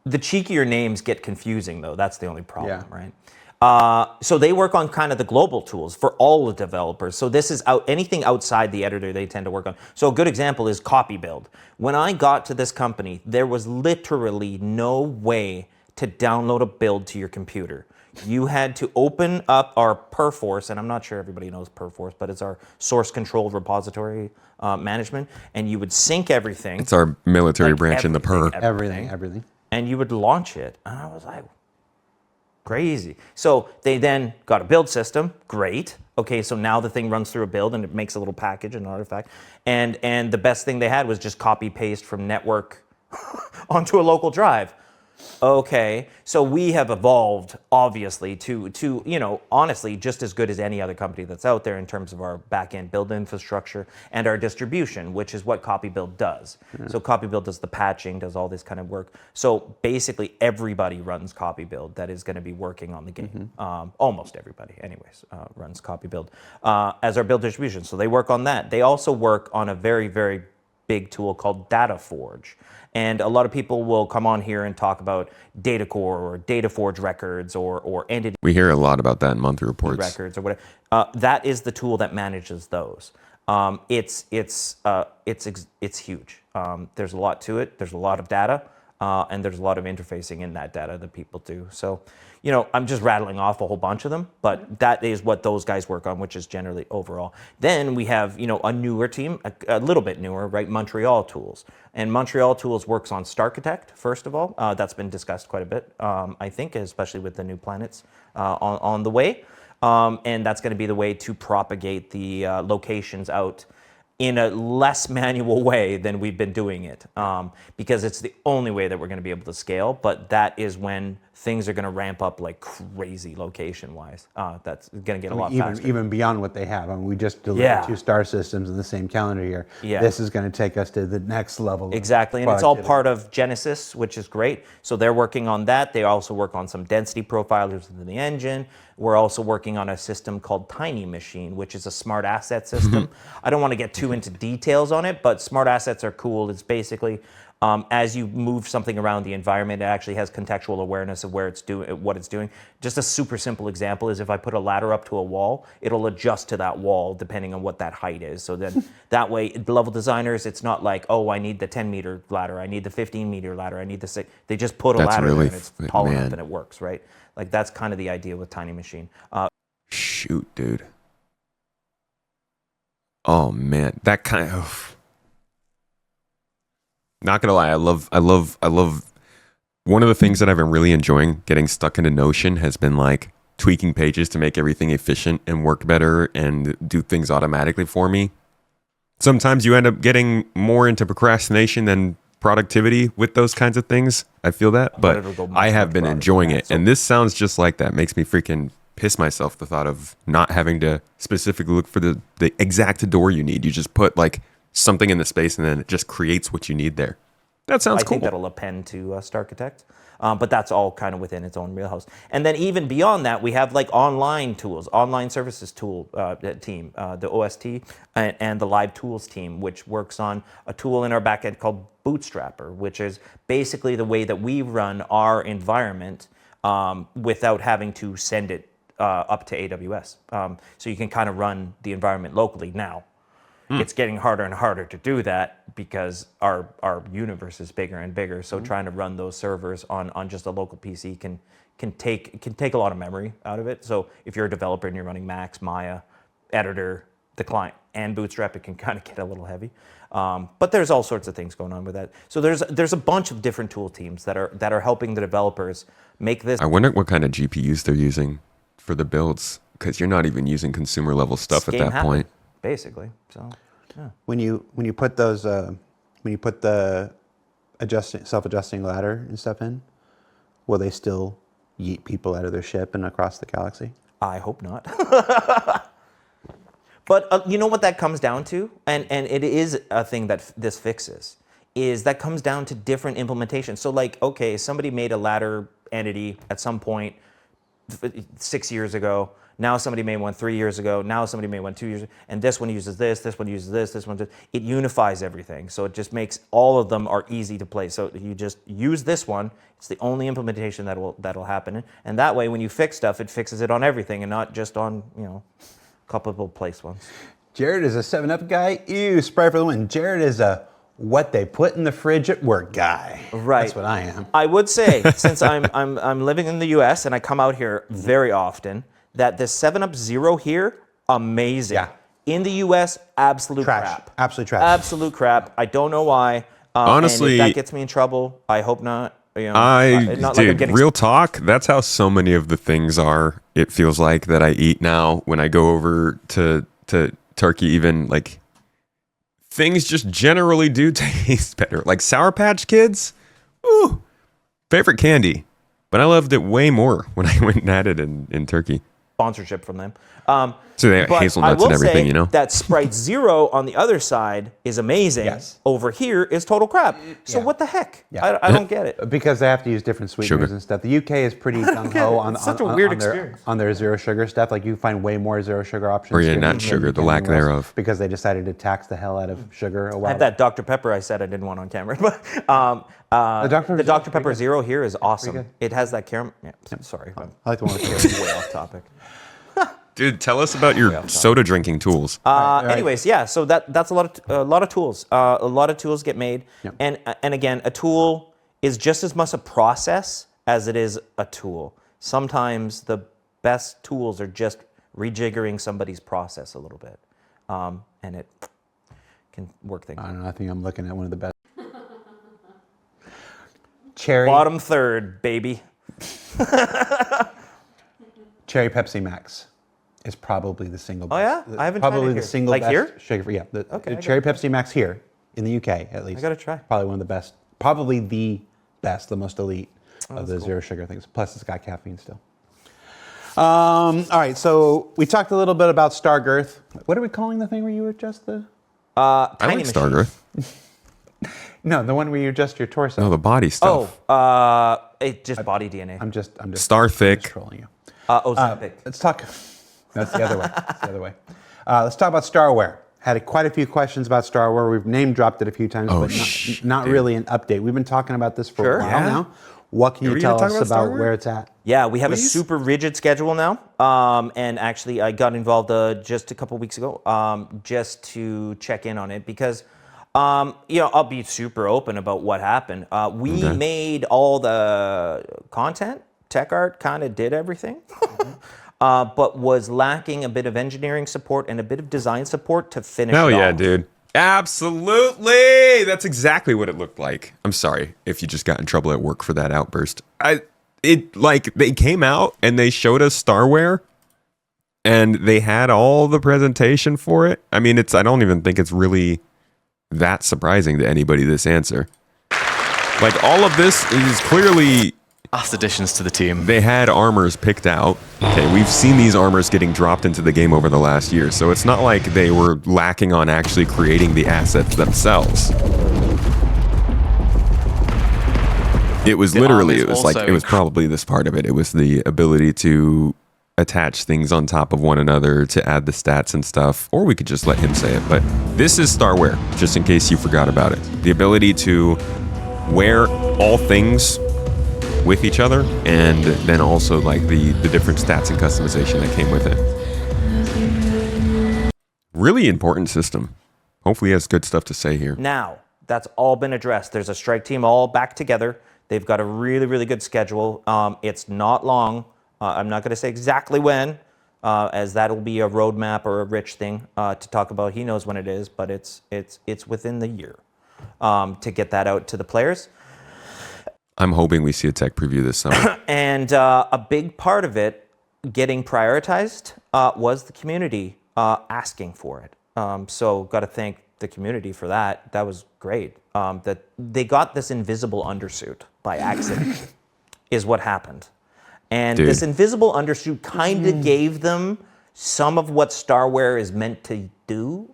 The cheekier names get confusing, though. That's the only problem, right? So they work on kind of the global tools for all the developers. So this is anything outside the editor they tend to work on. So a good example is copy build. When I got to this company, there was literally no way to download a build to your computer. You had to open up our Perforce, and I'm not sure everybody knows Perforce, but it's our source control repository management, and you would sync everything. It's our military branch in the Per. Everything. And you would launch it. And I was like, crazy. So they then got a build system. Great. Okay, so now the thing runs through a build and it makes a little package, an artifact. And the best thing they had was just copy paste from network onto a local drive. Okay, so we have evolved, obviously, to honestly, just as good as any other company that's out there in terms of our back-end build infrastructure and our distribution, which is what CopyBuild does. Yeah. So CopyBuild does the patching, does all this kind of work. So basically, everybody runs CopyBuild that is going to be working on the game. Mm-hmm. Almost everybody, anyways, runs CopyBuild as our build distribution. So they work on that. They also work on a very, very big tool called DataForge. And a lot of people will come on here and talk about DataCore or DataForge records or entity. We hear a lot about that in monthly reports. Records or whatever. That is the tool that manages those. It's huge. There's a lot to it. There's a lot of data, and there's a lot of interfacing in that data that people do. So, I'm just rattling off a whole bunch of them, but that is what those guys work on, which is generally overall. Then we have, a newer team, a little bit newer, right? Montreal Tools. And Montreal Tools works on Starcloth, first of all. That's been discussed quite a bit, I think, especially with the new planets on the way. And that's going to be the way to propagate the locations out in a less manual way than we've been doing it, because it's the only way that we're going to be able to scale. But that is when things are going to ramp up like crazy location-wise. That's going to get a lot faster. Even beyond what they have. I mean, we just delivered 2 star systems in the same calendar year. Yeah. This is going to take us to the next level. Exactly, and it's all part of Genesis, which is great. So they're working on that. They also work on some density profilers within the engine. We're also working on a system called Tiny Machine, which is a smart asset system. I don't want to get too into details on it, but smart assets are cool. It's basically as you move something around the environment, it actually has contextual awareness of where it's doing, what it's doing. Just a super simple example is if I put a ladder up to a wall, it'll adjust to that wall depending on what that height is. So then that way, level designers, it's not like, oh, I need the 10-meter ladder, I need the 15-meter ladder, I need the 6. They just put a ladder there and it's tall enough and it works, right? Like that's kind of the idea with Tiny Machine. Shoot, dude. Oh man, that kind of. Not gonna lie, I love. One of the things that I've been really enjoying getting stuck into Notion has been like tweaking pages to make everything efficient and work better and do things automatically for me. Sometimes you end up getting more into procrastination than productivity with those kinds of things. I feel that, but I have been enjoying it. And this sounds just like that. Makes me freaking piss myself, the thought of not having to specifically look for the exact door you need. You just put like something in the space and then it just creates what you need there. That sounds I cool. think that'll append to Starcloth. But that's all kind of within its own wheelhouse. And then even beyond that, we have like online tools, online services tool team, the OST and the live tools team, which works on a tool in our backend called Bootstrapper, which is basically the way that we run our environment without having to send it up to AWS. So you can kind of run the environment locally now. It's getting harder and harder to do that because our universe is bigger and bigger. So trying to run those servers on just a local PC can take a lot of memory out of it. So if you're a developer and you're running Max, Maya, Editor, the client, and Bootstrap, it can kind of get a little heavy. But there's all sorts of things going on with that. So there's a bunch of different tool teams that are helping the developers make this. I wonder what kind of GPUs they're using for the builds, because you're not even using consumer level stuff at that point. Basically, so yeah. When you put those when you put the self-adjusting ladder and stuff in, will they still yeet people out of their ship and across the galaxy? I hope not. But you know what that comes down to, and it is a thing that this fixes, is that comes down to different implementations. So like, okay, somebody made a ladder entity at some point 6 years ago. Now somebody made one 3 years ago. Now somebody made one 2 years ago. And this one uses this one uses this one. It unifies everything. So it just makes all of them are easy to play. So you just use this one. It's the only implementation that'll happen. And that way, when you fix stuff, it fixes it on everything and not just on, a couple of place ones. Jared is a 7-Up guy. Ew, Sprite for the win. Jared is a what they put in the fridge at work guy. Right. That's what I am. I would say, since I'm living in the U.S. and I come out here very often, that the 7-Up Zero here, amazing. Yeah. In the U.S., absolute Trash. crap. Absolute trash. Absolute crap. I don't know why. Honestly, and if that gets me in trouble, I hope not. Dude, Like real talk, that's how so many of the things are, it feels like, that I eat now when I go over to Turkey. Even like things just generally do taste better. Like Sour Patch Kids, ooh, favorite candy. But I loved it way more when I went and had it in Turkey. Sponsorship from them. So they have But hazelnuts I and will everything, say that Sprite Zero on the other side is amazing. Yes. Over here is total crap. So Yeah. what the heck? Yeah. I don't get it. Because they have to use different sweeteners Sugar. and stuff. The UK is pretty gung-ho on, It's such a on- weird on their, experience. on their zero sugar stuff. Like you find way more zero sugar options. Or yeah, here not than sugar, you the can lack anywhere else, thereof. Because they decided to tax the hell out of sugar a while I have that Dr. Pepper I said I didn't want on camera. But the Dr. Pepper Zero here is awesome. good. It has that caramel. Yeah, sorry. I'm I like the one with way off topic. Dude, tell us about your soda drinking tools. Anyways, yeah. So that's a lot of tools. A lot of tools get made, Yep. and again, a tool is just as much a process as it is a tool. Sometimes the best tools are just rejiggering somebody's process a little bit, and it can work things. I don't know. I think I'm looking at one of the best. Cherry Bottom third, baby. Cherry Pepsi Max is probably the single best. Oh, yeah? I haven't tried probably it the here. single Like best here? sugar free. Yeah, the Okay, I Cherry Pepsi Max here in the UK at least. I gotta try. Probably one of the best. Probably the best, the most elite of the cool. zero sugar things. Plus, it's got caffeine still. All right, so we talked a little bit about Stargirth. What are we calling the thing where you adjust the? I Tiny like machine. Stargirth. No, the one where you adjust your torso. No, the body stuff. It just body DNA. I'm just Star thick. trolling you. Ozempic. Let's talk. That's the other way. That's the other way. Let's talk about Starwear. Had quite a few questions about Starwear. We've name dropped it a few times, but not really an update. We've been talking about this for a while now. What can you tell us about where it's at? Yeah, we have a Please? super rigid schedule now. And actually, I got involved just a couple weeks ago just to check in on it because, I'll be super open about what happened. We made all the content, tech art, kind of did everything, but was lacking a bit of engineering support and a bit of design support to finish Hell it yeah, off. dude. Absolutely. That's exactly what it looked like. I'm sorry if you just got in trouble at work for that outburst. They came out and they showed us Starwear and they had all the presentation for it. I mean, I don't even think it's really that surprising to anybody, this answer. Like, all of this is clearly... Last additions to the team. They had armors picked out. Okay, we've seen these armors getting dropped into the game over the last year, so it's not like they were lacking on actually creating the assets themselves. It was The literally, arm it is was like, also it was probably this part of it. It was the ability to attach things on top of one another to add the stats and stuff, or we could just let him say it. But this is Starwear, just in case you forgot about it. The ability to wear all things with each other, and then also like the different stats and customization that came with it. Really important system. Hopefully he has good stuff to say here. Now, that's all been addressed. There's a strike team all back together. They've got a really, really good schedule. It's not long. I'm not going to say exactly when, as that'll be a roadmap or a Rich thing to talk about. He knows when it is, but it's within the year to get that out to the players. I'm hoping we see a tech preview this summer. And a big part of it getting prioritized was the community asking for it. So got to thank the community for that. That was great. That they got this invisible undersuit by accident is what happened. And Dude. this invisible undersuit kind of gave them some of what Starwear is meant to do.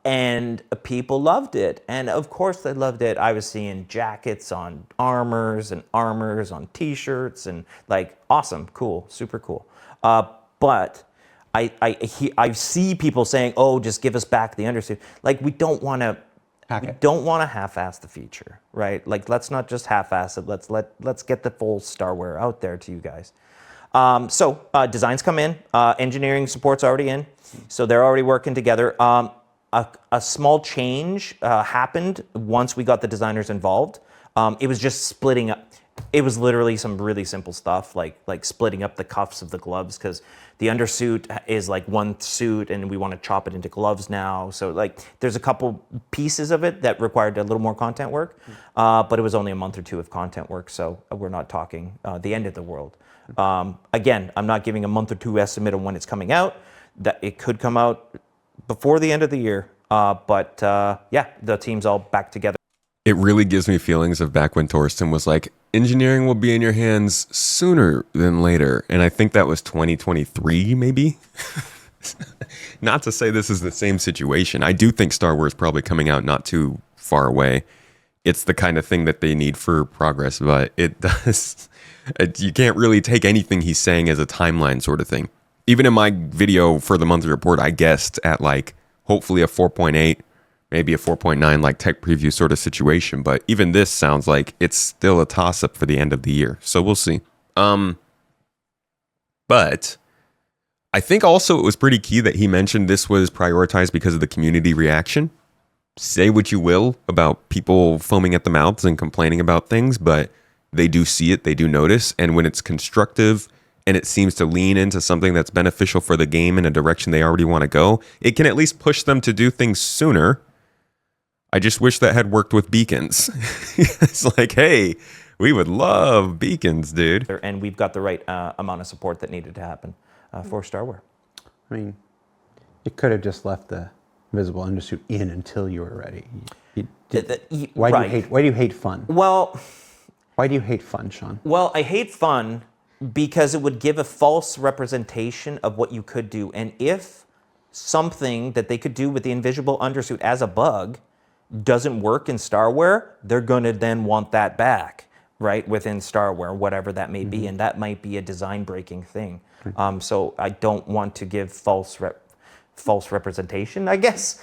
And people loved it. And of course they loved it. I was seeing jackets on armors and armors on t-shirts and like awesome, cool, super cool. But I see people saying, "Oh, just give us back the undersuit." Like we don't want to half-ass the feature, right? Like let's not just half-ass it. Let's get the full Starwear out there to you guys. So designs come in, engineering support's already in, so they're already working together. A small change happened once we got the designers involved. It was just splitting up. It was literally some really simple stuff, like splitting up the cuffs of the gloves, because the undersuit is like one suit, and we want to chop it into gloves now. So like, there's a couple pieces of it that required a little more content work, but it was only a month or two of content work, so we're not talking the end of the world. Again, I'm not giving a month or two estimate on when it's coming out. That it could come out before the end of the year, but yeah, the team's all back together. It really gives me feelings of back when Torsten was like, engineering will be in your hands sooner than later. And I think that was 2023, maybe. Not to say this is the same situation. I do think Starwear is probably coming out not too far away. It's the kind of thing that they need for progress, but it does. You can't really take anything he's saying as a timeline sort of thing. Even in my video for the monthly report, I guessed at like hopefully a 4.8, maybe a 4.9 like tech preview sort of situation. But even this sounds like it's still a toss-up for the end of the year. So we'll see. But I think also it was pretty key that he mentioned this was prioritized because of the community reaction. Say what you will about people foaming at the mouths and complaining about things, but they do see it, they do notice. And when it's constructive and it seems to lean into something that's beneficial for the game in a direction they already want to go, it can at least push them to do things sooner. I just wish that had worked with beacons. It's like, hey, we would love beacons, dude. And we've got the right amount of support that needed to happen for Starwear. I mean, you could have just left the visible undersuit in until you were ready. Why do you hate fun? Well, Why do you hate fun, Sean? Well, I hate fun because it would give a false representation of what you could do. And if something that they could do with the invisible undersuit as a bug doesn't work in Starwear, they're going to then want that back, right, within Starwear, whatever that may be. And that might be a design-breaking thing. So I don't want to give false representation, I guess,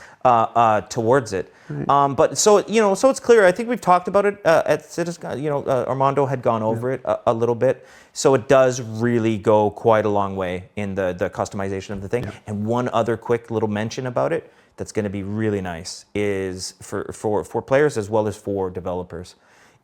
towards it. But so it's clear. I think we've talked about it at Citizen. Armando had gone over it a little bit. So it does really go quite a long way in the customization of the thing. And one other quick little mention about it that's going to be really nice is for players as well as for developers,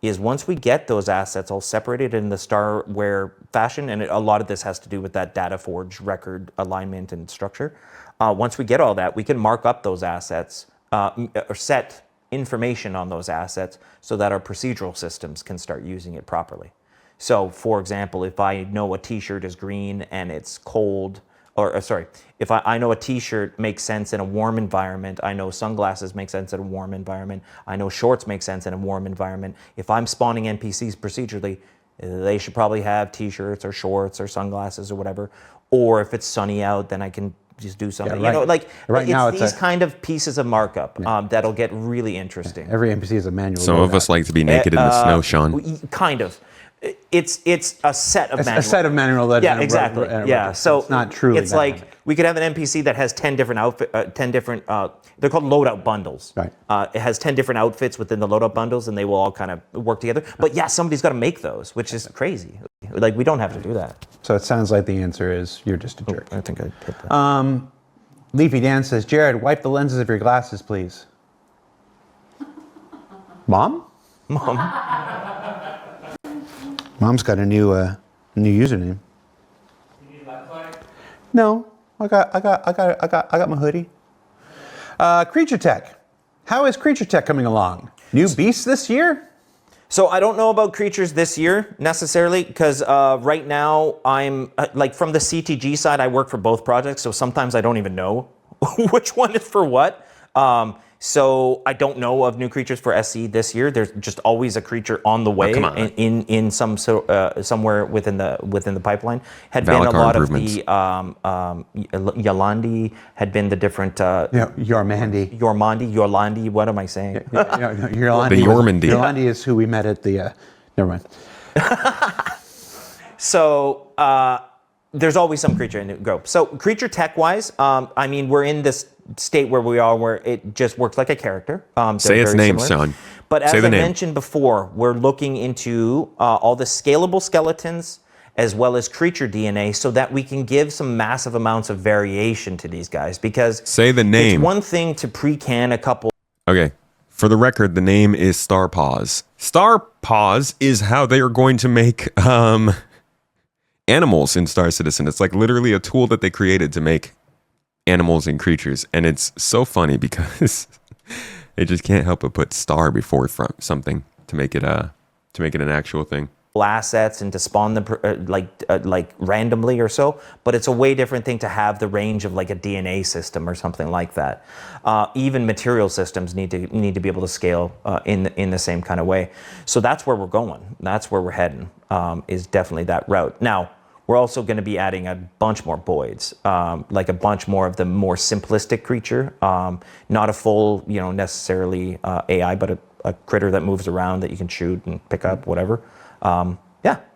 is once we get those assets all separated in the Starwear fashion, and a lot of this has to do with that data forge record alignment and structure. Once we get all that, we can mark up those assets or set information on those assets so that our procedural systems can start using it properly. So, for example, if I know a t-shirt is green and it's cold, if I know a t-shirt makes sense in a warm environment, I know sunglasses make sense in a warm environment, I know shorts make sense in a warm environment. If I'm spawning NPCs procedurally, they should probably have t-shirts or shorts or sunglasses or whatever. Or if it's sunny out, then I can just do something. right. You know, like Right now it's these kind of pieces of markup that'll get really interesting. Every NPC is a manual. Some of us like to be naked in the snow, Sean. Kind of. It's a set of manual. A set of manual legend. Yeah, exactly. Yeah, so it's not truly. It's like dynamic. we could have an NPC that has 10 different they're called loadout bundles. Right. It has 10 different outfits within the loadout bundles, and they will all kind of work together. But yeah, somebody's got to make those, which is crazy. Like we don't have to do that. So it sounds like the answer is you're just a jerk. I think I hit that. Leafy Dan says, Jared, wipe the lenses of your glasses, please. Mom? Mom's got a new username. You need left leg? No, I got my hoodie. Creature Tech. How is Creature Tech coming along? New beasts this year? So I don't know about creatures this year necessarily, because right now I'm like from the CTG side, I work for both projects, so sometimes I don't even know which one is for what. So I don't know of new creatures for SC this year. There's just always a creature on the way in some somewhere within the pipeline. Had been a lot of the Yolandi, had been the different Yormandi. What am I saying? Yormandi. The Yormandi. Yormandi is who we met at the. Never mind. So there's always some creature in the group. So creature tech wise, I mean, we're in this state where we are, where it just works like a character. Say its name, son. But as I mentioned before, we're looking into all the scalable skeletons as well as creature DNA, so that we can give some massive amounts of variation to these guys. Because say the name. It's one thing to pre-can a couple. Okay. For the record, the name is Starpaws. Starpaws is how they are going to make animals in Star Citizen. It's like literally a tool that they created to make animals and creatures, and it's so funny because they just can't help but put star before something to make it an actual thing. Assets and to spawn them like randomly or so, but it's a way different thing to have the range of like a DNA system or something like that. Even material systems need to be able to scale in the same kind of way. So that's where we're going. That's where we're heading. Is definitely that route. Now we're also going to be adding a bunch more boids, like a bunch more of the more simplistic creature, not a full, necessarily AI, but a critter that moves around that you can shoot and pick up, whatever.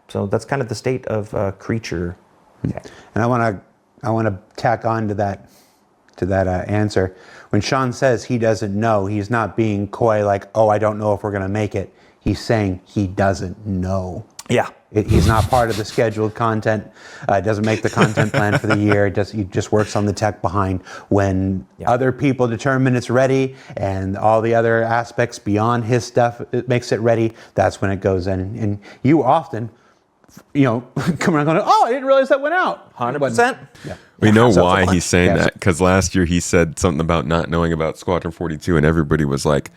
So that's kind of the state of creature. Okay. And I want to tack on to that answer. When Sean says he doesn't know, he's not being coy like, oh, I don't know if we're going to make it. He's saying he doesn't know. Yeah. He's not part of the scheduled content. Doesn't make the content plan for the year. He just works on the tech behind. When other people determine it's ready and all the other aspects beyond his stuff, it makes it ready, that's when it goes in. And you often, come around going, oh, I didn't realize that went out. 100%. Yeah. We know why he's saying that, because last year he said something about not knowing about Squadron 42, and everybody was like,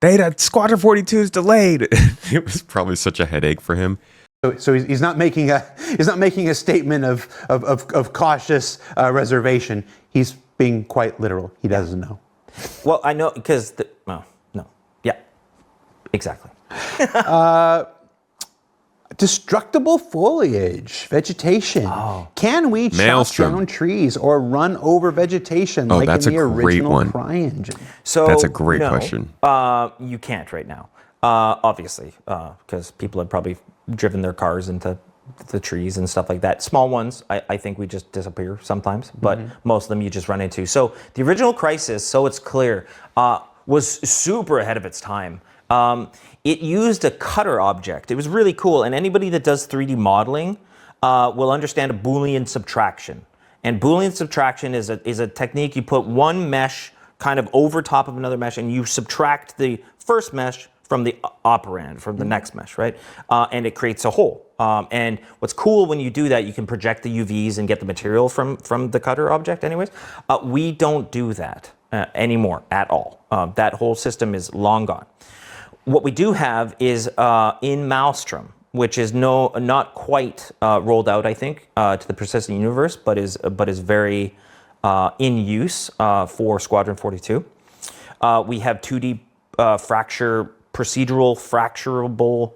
Data, Squadron 42 is delayed. It was probably such a headache for him. So he's not making a statement of cautious reservation. He's being quite literal. He doesn't know. Well, I know because exactly. Destructible foliage, vegetation. Oh. Can we chop Maelstrom. down trees or run over vegetation like in the original CryEngine? So that's a great question. You can't right now, obviously, because people have probably driven their cars into the trees and stuff like that. Small ones, I think we just disappear sometimes, but most of them you just run into. So the original Crisis, so it's clear, was super ahead of its time. It used a cutter object. It was really cool, and anybody that does 3D modeling will understand a Boolean subtraction. And Boolean subtraction is a technique. You put one mesh kind of over top of another mesh, and you subtract the first mesh from the operand, from the next mesh, right? And it creates a hole. And what's cool when you do that, you can project the UVs and get the material from the cutter object anyways. We don't do that anymore at all. That whole system is long gone. What we do have is in Maelstrom, which is not quite rolled out, I think, to the persistent universe, but is very in use for Squadron 42. We have 2D procedural fracturable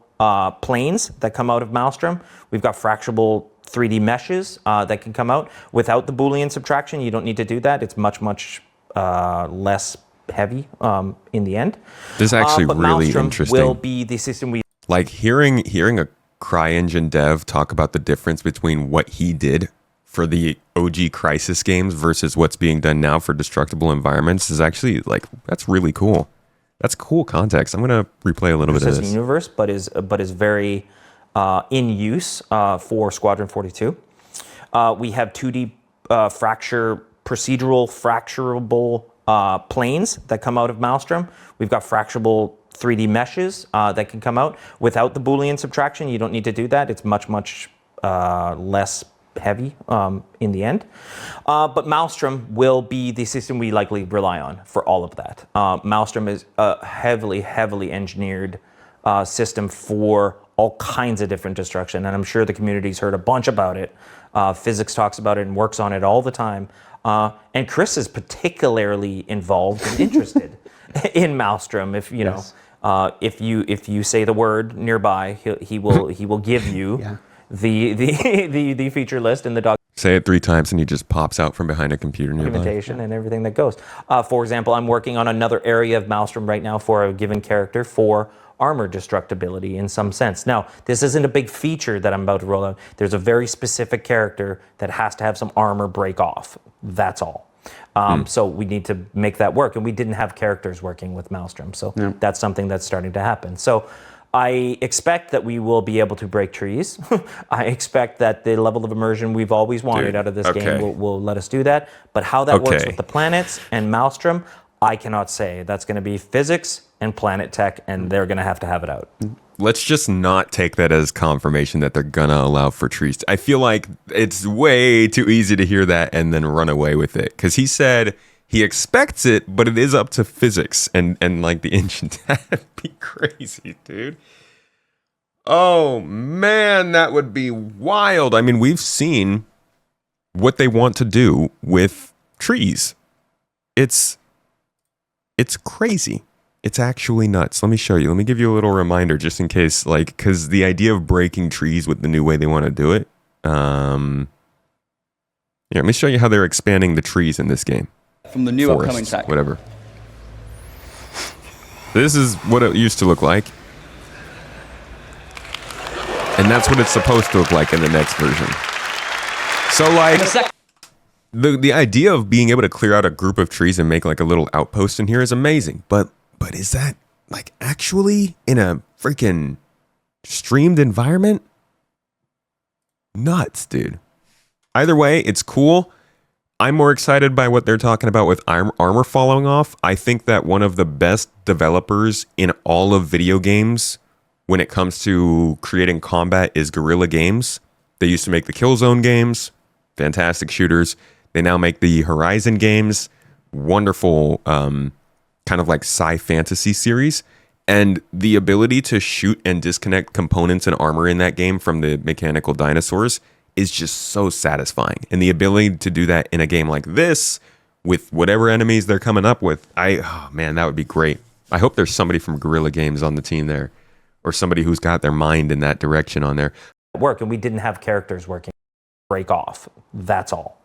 planes that come out of Maelstrom. We've got fracturable 3D meshes that can come out without the Boolean subtraction. You don't need to do that. It's much less heavy in the end. This is actually but really Maelstrom interesting. will be the system we Like hearing a CryEngine dev talk about the difference between what he did for the OG Crisis games versus what's being done now for destructible environments is actually like, that's really cool. That's cool context. I'm gonna replay a little bit of this. universe, but is very in use for Squadron 42. We have 2D procedural fracturable planes that come out of Maelstrom. We've got fracturable 3D meshes that can come out without the Boolean subtraction. You don't need to do that. It's much less heavy in the end. But Maelstrom will be the system we likely rely on for all of that. Maelstrom is a heavily engineered system for all kinds of different destruction, and I'm sure the community's heard a bunch about it. Physics talks about it and works on it all the time. And Chris is particularly involved and interested in Maelstrom. If you know, if you say the word nearby, he will give you the feature list and the documentation. Say it 3 times and he just pops out from behind a computer nearby. And everything that goes. For example, I'm working on another area of Maelstrom right now for a given character for armor destructibility in some sense. Now, this isn't a big feature that I'm about to roll out. There's a very specific character that has to have some armor break off. That's all. So we need to make that work, and we didn't have characters working with Maelstrom, so that's something that's starting to happen. So I expect that we will be able to break trees. I expect that the level of immersion we've always wanted out of this game will let us do that. But how that works with the planets and Maelstrom, I cannot say. That's going to be physics and planet tech, and they're going to have it out. Let's just not take that as confirmation that they're going to allow for trees. I feel like it's way too easy to hear that and then run away with it. Because he said he expects it, but it is up to physics and like the engine. That'd be crazy, dude. Oh, man, that would be wild. I mean, we've seen what they want to do with trees. It's crazy. It's actually nuts. Let me show you. Let me give you a little reminder just in case, like, because the idea of breaking trees with the new way they want to do it. Here, let me show you how they're expanding the trees in this game. From the new upcoming tech. Whatever. This is what it used to look like. And that's what it's supposed to look like in the next version. So, like, the idea of being able to clear out a group of trees and make like a little outpost in here is amazing. But is that like actually in a freaking streamed environment? Nuts, dude. Either way, it's cool. I'm more excited by what they're talking about with armor falling off. I think that one of the best developers in all of video games when it comes to creating combat is Guerrilla Games. They used to make the Killzone games, fantastic shooters. They now make the Horizon games, wonderful kind of like sci-fantasy series. And the ability to shoot and disconnect components and armor in that game from the mechanical dinosaurs is just so satisfying. And the ability to do that in a game like this with whatever enemies they're coming up with, oh man, that would be great. I hope there's somebody from Guerrilla Games on the team there, or somebody who's got their mind in that direction on there. And we didn't have characters working break off. That's all.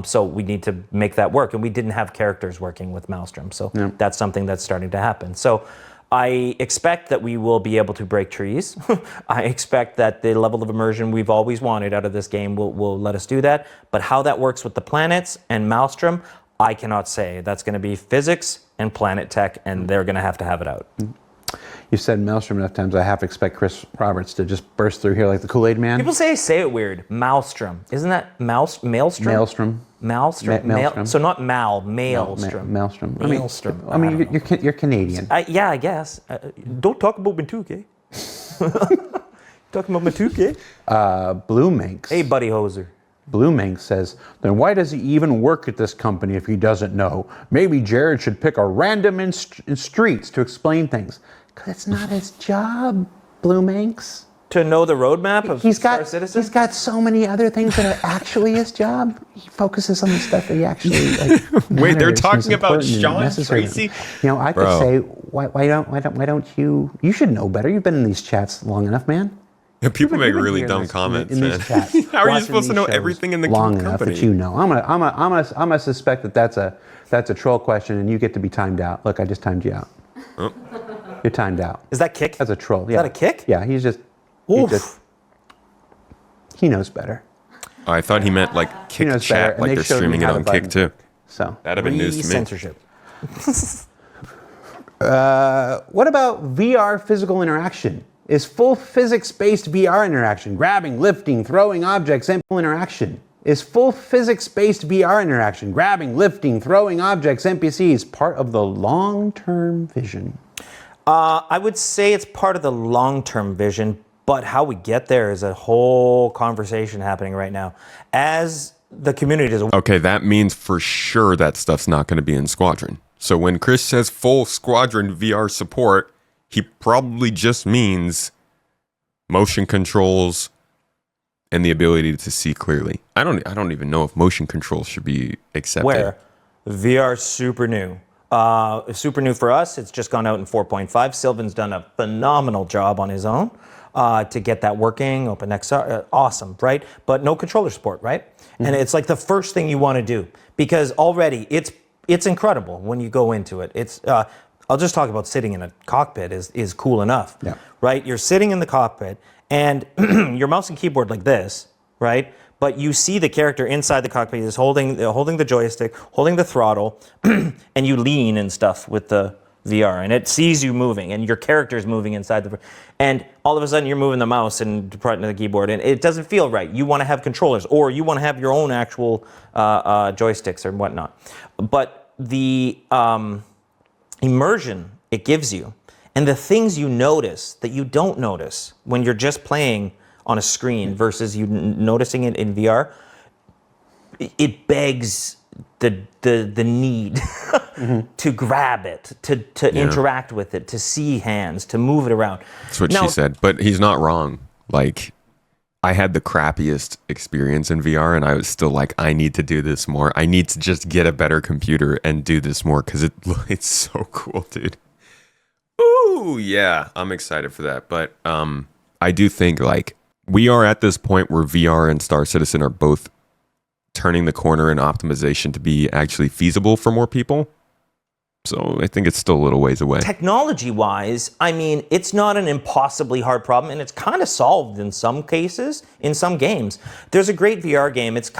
So we need to make that work, and we didn't have characters working with Maelstrom, so that's something that's starting to happen. So I expect that we will be able to break trees. I expect that the level of immersion we've always wanted out of this game will let us do that. But how that works with the planets and Maelstrom, I cannot say. That's going to be physics and planet tech, and they're going to have it out. You've said Maelstrom enough times, I have to expect Chris Roberts to just burst through here like the Kool-Aid man. People say it weird. Maelstrom. Isn't that Maelstrom? Maelstrom. Maelstrom. So not Maelstrom. Maelstrom. Maelstrom. I mean, you're Canadian. Yeah, I guess. Don't talk about Matuke. Talking about Matuke? Blue Minx. Hey, Buddy Hoser. Blue Minx says, then why does he even work at this company if he doesn't know? Maybe Jared should pick a random in streets to explain things. Because it's not his job, Blue Minx. To know the roadmap of Star Citizen? He's got so many other things that are actually his job. He focuses on the stuff that he actually Wait, they're talking about Sean Tracy? You know, I could say, why don't you should know better. You've been in these chats long enough, man. People make You've been really here dumb in comments, in man. these chats, How are you watching supposed to these know shows everything in the long enough company? that you know? I'm gonna suspect that that's a troll question, and you get to be timed out. Look, I just timed you out. Oh. You're timed out. Is that kick? That's a troll. Is that a kick? Yeah, he knows better. Oh, I thought he meant like He kick knows chat, better, like and they they're showed me streaming it how on the Kick button- too. So, That'd have been news to me. Censorship. what about VR physical interaction? Is full physics-based VR interaction, grabbing, lifting, throwing objects, simple interaction? Is full physics-based VR interaction, grabbing, lifting, throwing objects, NPCs, part of the long-term vision? I would say it's part of the long-term vision, but how we get there is a whole conversation happening right now. As the community is Okay, that means for sure that stuff's not going to be in Squadron. So when Chris says full Squadron VR support, he probably just means motion controls and the ability to see clearly. I don't even know if motion controls should be accepted. where VR super new. Super new for us. It's just gone out in 4.5. Sylvan's done a phenomenal job on his own to get that working. OpenXR, awesome, right? But no controller support, right? And it's like the first thing you want to do because already it's incredible when you go into it. It's I'll just talk about sitting in a cockpit is cool enough, right? You're sitting in the cockpit and your mouse and keyboard like this, right? But you see the character inside the cockpit is holding the joystick, holding the throttle, and you lean and stuff with the VR, and it sees you moving, and your character is moving inside and all of a sudden you're moving the mouse and departing the keyboard, and it doesn't feel right. You want to have controllers, or you want to have your own actual joysticks or whatnot. But the immersion it gives you, and the things you notice that you don't notice when you're just playing on a screen versus you noticing it in VR, it begs the need to grab it, to interact with it, to see hands, to move it around. That's what she said, but he's not wrong. Like, I had the crappiest experience in VR, and I was still like, I need to do this more. I need to just get a better computer and do this more because it's so cool, dude. Ooh, yeah, I'm excited for that. But I do think like we are at this point where VR and Star Citizen are both turning the corner in optimization to be actually feasible for more people. So I think it's still a little ways away. Technology-wise, I mean, it's not an impossibly hard problem, and it's kind of solved in some cases, in some games. There's a great VR game. It's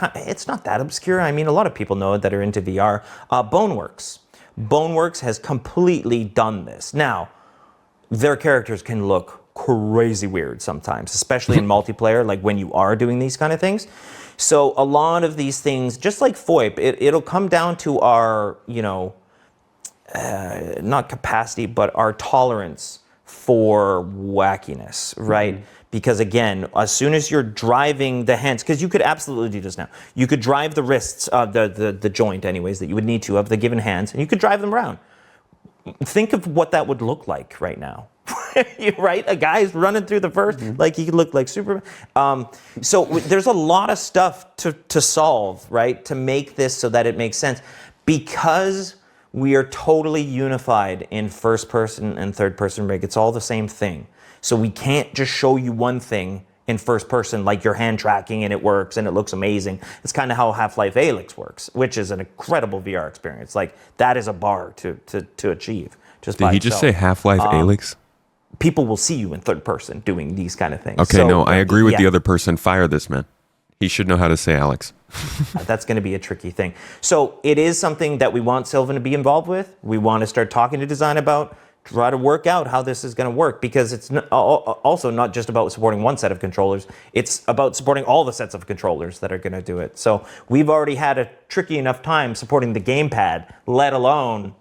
not that obscure. I mean, a lot of people know it that are into VR. Boneworks. Boneworks has completely done this. Now, their characters can look crazy weird sometimes, especially in multiplayer, like when you are doing these kind of things. So a lot of these things, just like FOIP, it'll come down to our, not capacity, but our tolerance for wackiness, right? Because again, as soon as you're driving the hands, because you could absolutely do this now. You could drive the wrists, the joint anyways, that you would need to of the given hands, and you could drive them around. Think of what that would look like right now. Right? A guy's running through the first, like he could look like Superman. So there's a lot of stuff to solve, right? To make this so that it makes sense. Because we are totally unified in first person and third person rig. It's all the same thing. So we can't just show you one thing in first person, like your hand tracking and it works and it looks amazing. It's kind of how Half-Life Alyx works, which is an incredible VR experience. Like that is a bar to achieve. Just Did he just say Half-Life Alyx? People will see you in third person doing these kind of things. Okay, so, no, I agree with the other person. Fire this man. He should know how to say Alex. That's going to be a tricky thing. So it is something that we want Sylvan to be involved with. We want to start talking to design about, try to work out how this is going to work, because it's also not just about supporting one set of controllers. It's about supporting all the sets of controllers that are going to do it. So we've already had a tricky enough time supporting the gamepad, let alone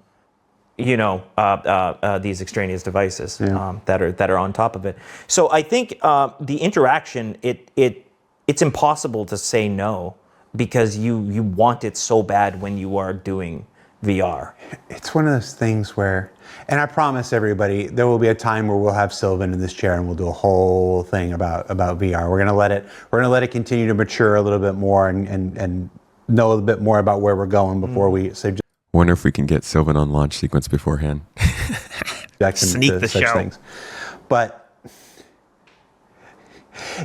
these extraneous devices that are on top of it. So I think the interaction, it's impossible to say no, because you want it so bad when you are doing VR. It's one of those things where, and I promise everybody, there will be a time where we'll have Sylvan in this chair and we'll do a whole thing about VR. We're gonna let it continue to mature a little bit more and know a little bit more about where we're going before we say. Wonder if we can get Sylvan on launch sequence beforehand. Sneak the show. Things. But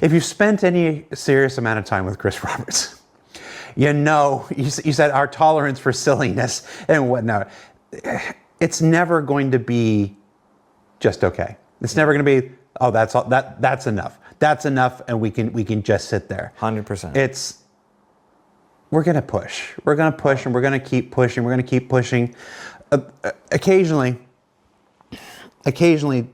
If you've spent any serious amount of time with Chris Roberts, you know, you said our tolerance for silliness and whatnot. It's never going to be just okay. It's never going to be, oh, that's all, that's enough. That's enough, and we can just sit there. 100%. We're going to push. We're going to push, and we're going to keep pushing. We're going to keep pushing. Occasionally,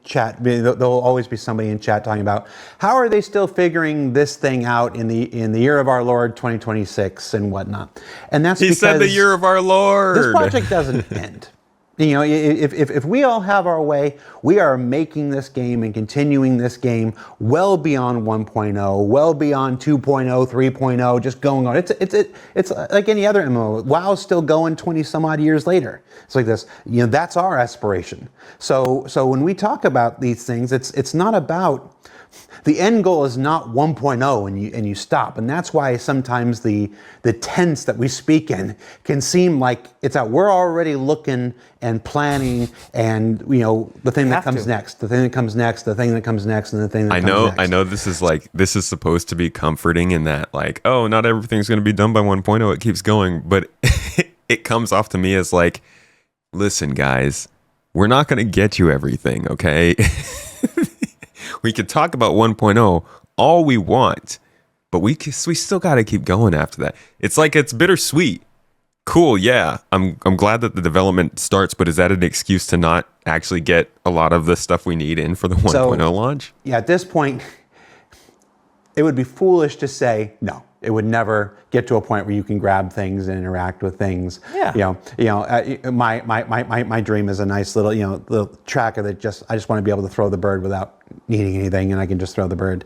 chat. There'll always be somebody in chat talking about how are they still figuring this thing out in the year of our Lord 2026 and whatnot. And that's because he said the year of our Lord. This project doesn't end. You know, if we all have our way, we are making this game and continuing this game well beyond 1.0, well beyond 2.0, 3.0, just going on. It's like any other MMO. WoW's still going 20 some odd years later. It's like this. You know, that's our aspiration. So when we talk about these things, it's not about. The end goal is not 1.0 and you stop. And that's why sometimes the tense that we speak in can seem like it's out. We're already looking and planning and, you know, the thing that comes next, the thing that comes next, the thing that comes next, and the thing that comes next. I know this is supposed to be comforting in that, like, oh, not everything's going to be done by 1.0. It keeps going. But it comes off to me as like, listen, guys, we're not going to get you everything, okay? We could talk about 1.0 all we want, but we still got to keep going after that. It's like it's bittersweet. Cool, yeah. I'm glad that the development starts, but is that an excuse to not actually get a lot of the stuff we need in for the 1.0 launch? Yeah, at this point, it would be foolish to say no. It would never get to a point where you can grab things and interact with things. Yeah. My dream is a nice little, little tracker that I just want to be able to throw the bird without needing anything, and I can just throw the bird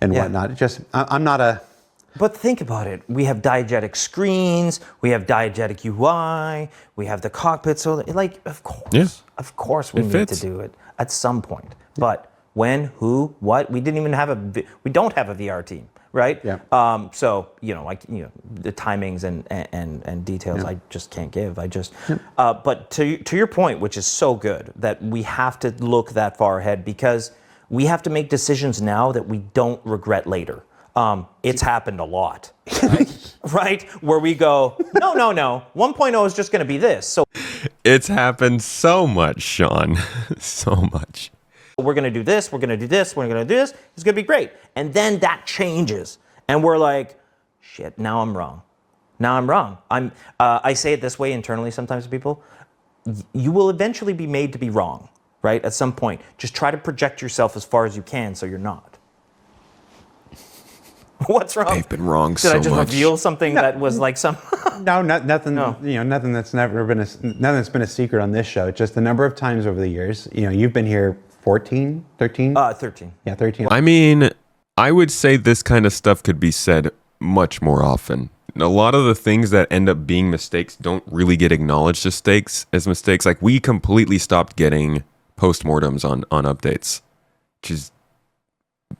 and whatnot. I'm not a. But think about it. We have diegetic screens. We have diegetic UI. We have the cockpit. So, of course, we need to do it at some point. But when, who, what? We don't have a VR team. Right. Yeah. The timings and details I just can't give. But to your point, which is so good, that we have to look that far ahead because we have to make decisions now that we don't regret later. It's happened a lot, right? Where we go, no, 1.0 is just going to be this. So it's happened so much, Sean, so much. We're going to do this, we're going to do this, we're going to do this. It's going to be great. And then that changes. And we're like, shit, now I'm wrong. I say it this way internally sometimes to people. You will eventually be made to be wrong, right? At some point. Just try to project yourself as far as you can so you're not. What's wrong? They've been wrong so much. Did I just reveal something that was like some... nothing. No. Nothing that's never been nothing that's been a secret on this show. It's just the number of times over the years. You've been here 14, 13? 13. Yeah, 13. I mean, I would say this kind of stuff could be said much more often. A lot of the things that end up being mistakes don't really get acknowledged as mistakes. Like, we completely stopped getting postmortems on updates, which is,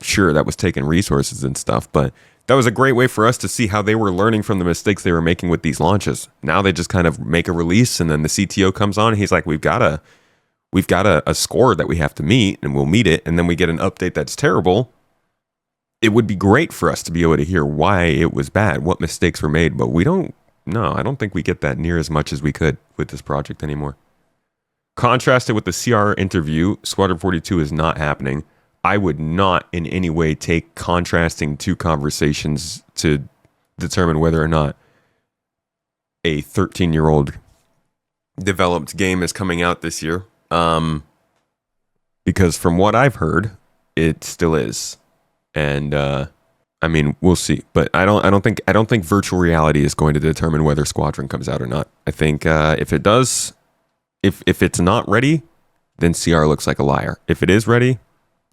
sure, that was taking resources and stuff, but that was a great way for us to see how they were learning from the mistakes they were making with these launches. Now they just kind of make a release, and then the CTO comes on, and he's like, we've got a score that we have to meet, and we'll meet it, and then we get an update that's terrible. It would be great for us to be able to hear why it was bad, what mistakes were made, but I don't think we get that near as much as we could with this project anymore. Contrasted with the CR interview, Squadron 42 is not happening. I would not in any way take contrasting two conversations to determine whether or not a 13-year-old developed game is coming out this year. Because from what I've heard, it still is. And I mean, we'll see. But I don't think virtual reality is going to determine whether Squadron comes out or not. I think if it does, if it's not ready, then CR looks like a liar. If it is ready,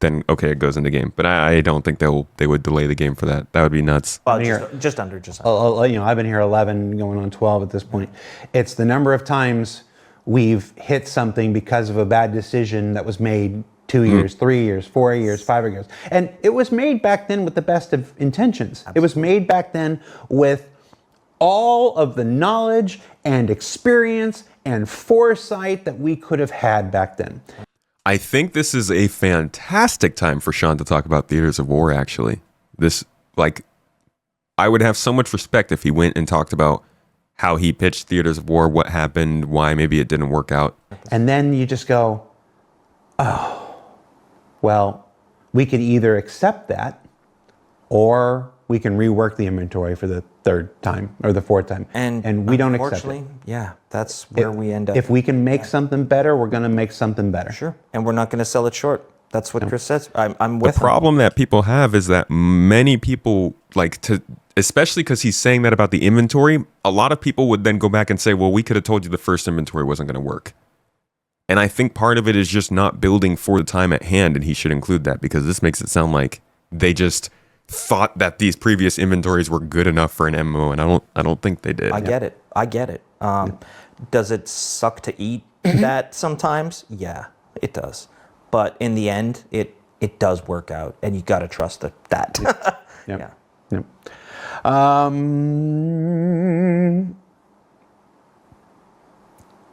then okay, it goes in the game. But I don't think they would delay the game for that. That would be nuts. Just under. I've been here 11, going on 12 at this point. It's the number of times we've hit something because of a bad decision that was made 2 years, 3 years, 4 years, 5 years. And it was made back then with the best of intentions. Absolutely. It was made back then with all of the knowledge and experience and foresight that we could have had back then. I think this is a fantastic time for Sean to talk about Theaters of War, actually. This, like, I would have so much respect if he went and talked about how he pitched Theaters of War, what happened, why maybe it didn't work out. And then you just go, oh, well, we can either accept that or we can rework the inventory for the third time or the fourth time. And we don't accept it. Unfortunately, yeah, that's where we end up. If we can make something better, we're going to make something better. Sure. And we're not going to sell it short. That's what Chris says. I'm with The problem that people have is that many people like to, especially because he's saying that about the inventory, a lot of people would then go back and say, well, we could have told you the first inventory wasn't going to work. And I think part of it is just not building for the time at hand, and he should include that because this makes it sound like they just thought that these previous inventories were good enough for an MMO, and I don't think they did. I get it. Does it suck to eat that sometimes? Yeah, it does. But in the end, it does work out, and you got to trust that. Yep. Yeah. Yep.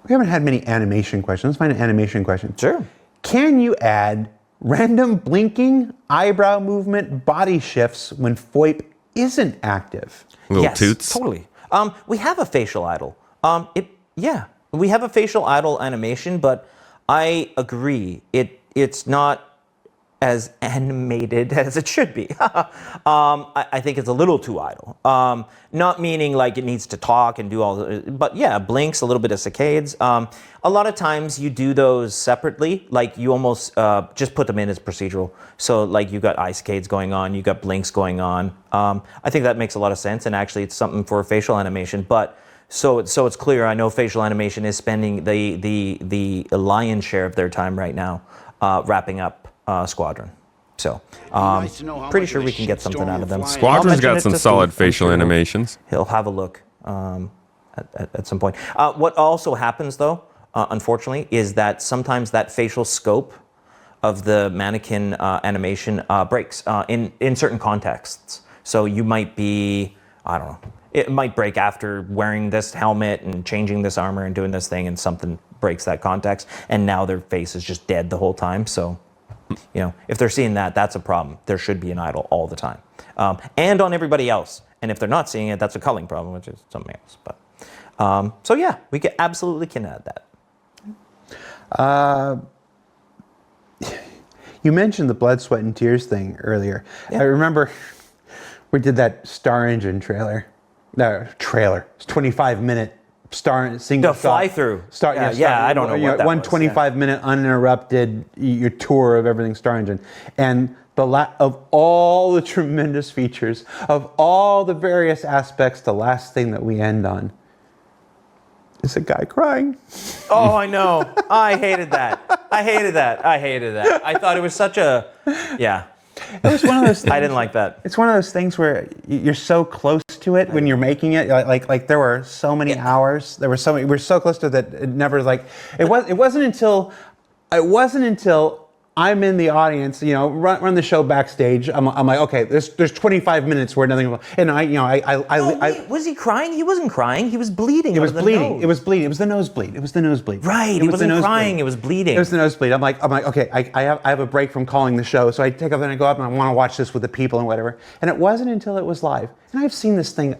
We haven't had many animation questions. Let's find an animation question. Sure. Can you add random blinking, eyebrow movement, body shifts when FOIP isn't active? Little Yes, toots. totally. We have a facial idle. We have a facial idle animation, but I agree. It's not as animated as it should be. I think it's a little too idle. Not meaning like it needs to talk and do all the, but yeah, blinks, a little bit of saccades. A lot of times you do those separately, like you almost just put them in as procedural. So like you got eye saccades going on, you got blinks going on. I think that makes a lot of sense, and actually it's something for facial animation. But so it's clear, I know facial animation is spending the lion's share of their time right now wrapping up Squadron. So pretty sure we can get something out of them. Squadron's got some solid facial animations. He'll have a look at some point. What also happens though, unfortunately, is that sometimes that facial scope of the mannequin animation breaks in certain contexts. So you might be, I don't know, it might break after wearing this helmet and changing this armor and doing this thing, and something breaks that context, and now their face is just dead the whole time. So, you know, if they're seeing that, that's a problem. There should be an idle all the time, and on everybody else. And if they're not seeing it, that's a culling problem, which is something else. But so yeah, we absolutely can add that. You mentioned the blood, sweat, and tears thing earlier. Yeah. I remember we did that StarEngine trailer. No, trailer. It's 25-minute single The fly-through. I don't know what that one was. 25-minute uninterrupted your tour of everything StarEngine. And of all the tremendous features, of all the various aspects, the last thing that we end on is a guy crying. Oh, I know. I hated that. I thought it was such a, yeah. It was one of those things. I didn't like that. It's one of those things where you're so close to it when you're making it. Like there were so many hours. There were so many. We were so close to it that it never It wasn't until I'm in the audience, you know, run the show backstage. I'm like, okay, there's 25 minutes where nothing. And Was he crying? He wasn't crying. He was bleeding. It was bleeding. It was bleeding. It was the nosebleed. Right. He wasn't crying. It was bleeding. It was the nosebleed. I'm like, okay, I have a break from calling the show, so I take off and I go up and I want to watch this with the people and whatever. And it wasn't until it was live, and I've seen this thing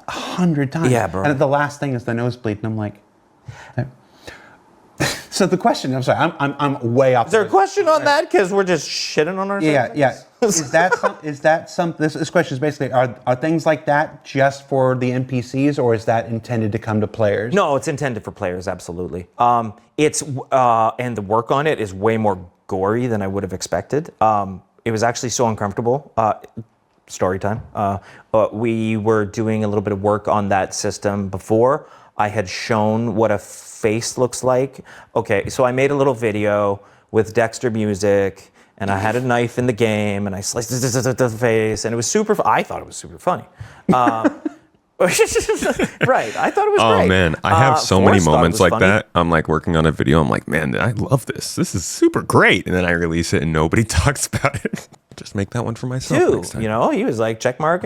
100 times. Yeah, bro. And the last thing is the nosebleed, and I'm like. So the question, I'm sorry, I'm way off. Is there a question on that? Because we're just shitting on ourselves. Yeah. Is that some? This question is basically: Are things like that just for the NPCs, or is that intended to come to players? No, it's intended for players. Absolutely. It's and the work on it is way more gory than I would have expected. It was actually so uncomfortable. Story time. We were doing a little bit of work on that system before. I had shown what a face looks like. Okay, so I made a little video with Dexter music, and I had a knife in the game, and I sliced the face, and it was super. I thought it was super funny. Right, I thought it was great. Oh man, I have so many Forrest thought it moments was like funny. that. I'm like working on a video. I'm like, man, I love this. This is super great. And then I release it, and nobody talks about it. just make that one for myself next time. You know, he was like, check mark.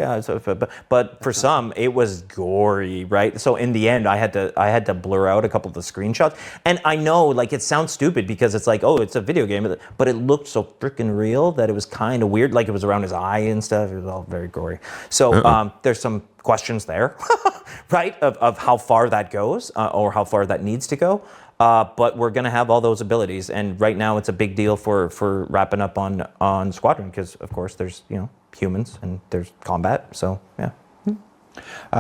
But for some, it was gory, right? So in the end, I had to blur out a couple of the screenshots. And I know, like, it sounds stupid because it's like, oh, it's a video game, but it looked so freaking real that it was kind of weird. Like, it was around his eye and stuff. It was all very gory. So there's some questions there, right, of how far that goes or how far that needs to go. But we're going to have all those abilities, and right now it's a big deal for wrapping up on Squadron because, of course, there's humans and there's combat. So yeah.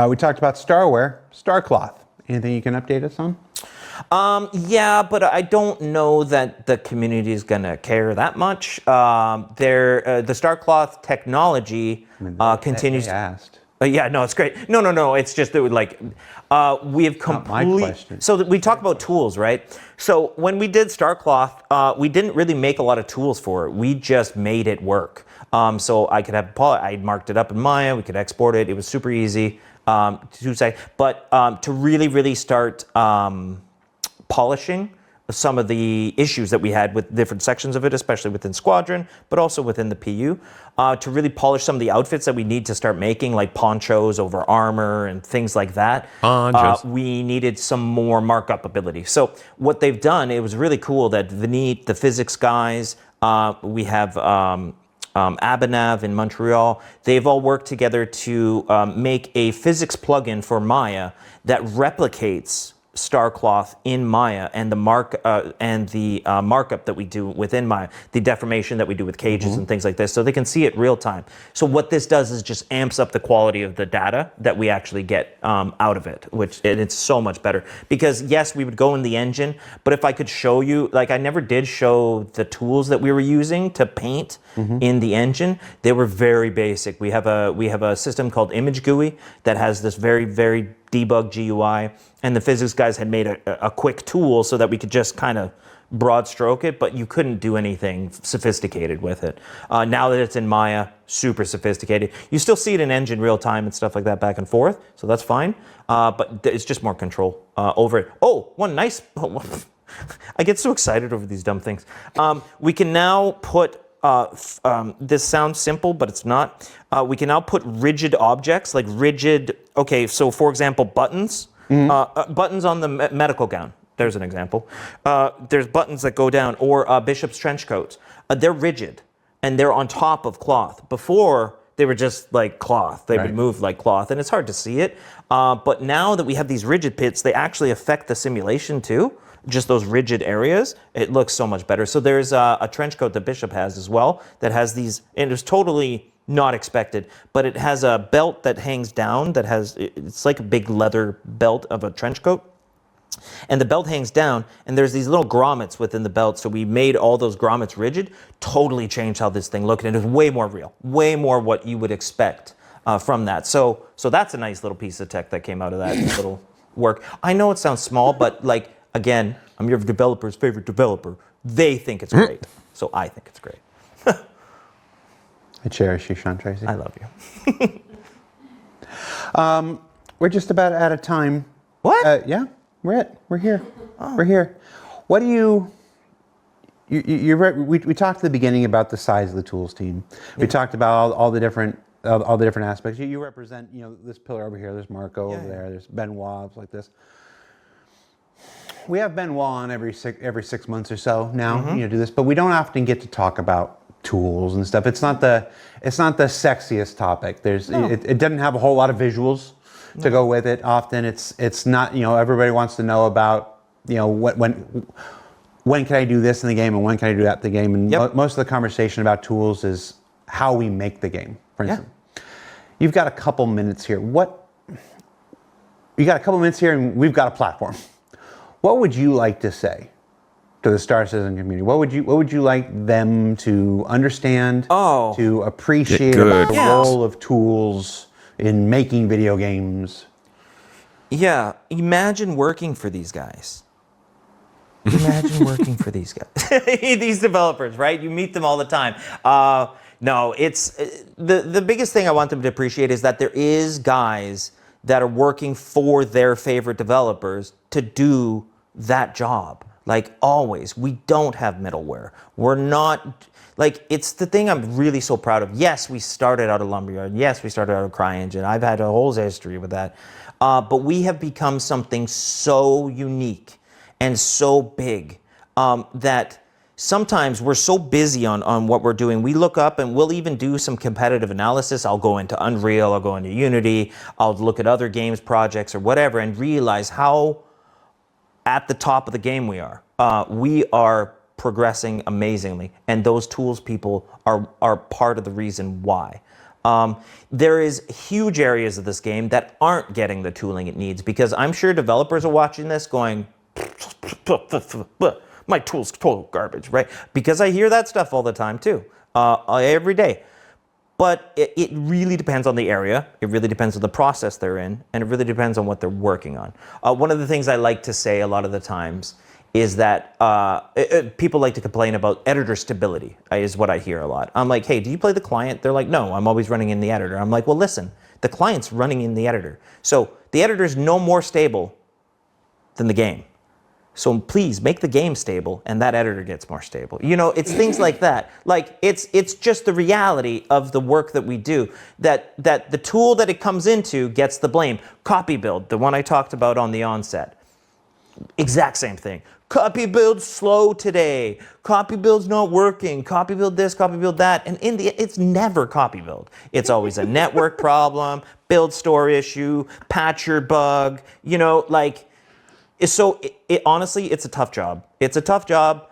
We talked about Starwear, Starcloth. Anything you can update us on? Yeah, but I don't know that the community is going to care that much. The Starcloth technology continues. They asked. Yeah, no, it's great. No. It's just that we have complete. So we talk about tools, right? So when we did Starcloth, we didn't really make a lot of tools for it. We just made it work. So I could have I marked it up in Maya. We could export it. It was super easy to say. But to really start polishing some of the issues that we had with different sections of it, especially within Squadron, but also within the PU, to really polish some of the outfits that we need to start making, like ponchos over armor and things like that. We needed some more markup ability. So what they've done, it was really cool that the physics guys, we have Abhinav in Montreal, they've all worked together to make a physics plugin for Maya that replicates Starcloth in Maya and the markup that we do within Maya, the deformation that we do with cages and things like this, so they can see it real time. So what this does is just amps up the quality of the data that we actually get out of it, and it's so much better. Because yes, we would go in the engine, but if I could show you, like I never did show the tools that we were using to paint in the engine. They were very basic. We have a system called Image GUI that has this very debug GUI, and the physics guys had made a quick tool so that we could just kind of broad stroke it, but you couldn't do anything sophisticated with it. Now that it's in Maya, super sophisticated. You still see it in engine real time and stuff like that back and forth, so that's fine, but it's just more control over it. Oh, one nice, I get so excited over these dumb things. We can now put this sounds simple, but it's not. We can now put rigid objects, like rigid, okay, so for example, buttons. Buttons on the medical gown. There's an example. There's buttons that go down, or Bishop's trench coats. They're rigid, and they're on top of cloth. Before, they were just like cloth. They would move like cloth, and it's hard to see it. But now that we have these rigid pits, they actually affect the simulation too. Just those rigid areas, it looks so much better. So there's a trench coat that Bishop has as well that has these, and it's totally not expected, but it has a belt that hangs down that it's like a big leather belt of a trench coat. And the belt hangs down, and there's these little grommets within the belt. So we made all those grommets rigid, totally changed how this thing looked, and it was way more real, way more what you would expect from that. So that's a nice little piece of tech that came out of that little work. I know it sounds small, but like, again, I'm your developer's favorite developer. They think it's great, so I think it's great. I cherish you, Sean Tracy. I love you. We're just about out of time. What? Yeah, we're here. We're here. What do you we talked at the beginning about the size of the tools team. We talked about all the different aspects. You represent, this pillar over here. There's Marco over there. There's Benoit like this. We have Benoit on every 6 months or so now. Do this, but we don't often get to talk about tools and stuff. It's not the sexiest topic. It doesn't have a whole lot of visuals to go with it. Often it's not, everybody wants to know about, when can I do this in the game and when can I do that in the game, and most of the conversation about tools is how we make the game. For instance, you've got a couple minutes here. And we've got a platform. What would you like to say to the Star Citizen community? What would you like them to understand, to appreciate about the role of tools in making video games? Yeah, imagine working for these guys. Imagine working for these guys. These developers, right? You meet them all the time. No, it's the biggest thing I want them to appreciate is that there is guys that are working for their favorite developers to do that job. Like always, we don't have middleware. We're not, like, it's the thing I'm really so proud of. Yes, we started out of Lumberyard. Yes, we started out of CryEngine. I've had a whole history with that. But we have become something so unique and so big that sometimes we're so busy on what we're doing. We look up and we'll even do some competitive analysis. I'll go into Unreal, I'll go into Unity, I'll look at other games projects or whatever and realize how at the top of the game we are. We are progressing amazingly, and those tools people are part of the reason why. There is huge areas of this game that aren't getting the tooling it needs, because I'm sure developers are watching this going, my tool's total garbage, right? Because I hear that stuff all the time too, every day. But it really depends on the area, it really depends on the process they're in, and it really depends on what they're working on. One of the things I like to say a lot of the times is that people like to complain about editor stability, is what I hear a lot. I'm like, hey, do you play the client? They're like, no, I'm always running in the editor. I'm like, well, listen, the client's running in the editor. So the editor's no more stable than the game. So please make the game stable and that editor gets more stable. You know, it's things like that. Like it's just the reality of the work that we do, that the tool that it comes into gets the blame. Copy build, the one I talked about on the onset. Exact same thing. Copy build's slow today. Copy build's not working. Copy build this, copy build that. And it's never copy build. It's always a network problem, build store issue, patcher bug, you know, like, so honestly, it's a tough job. It's a tough job.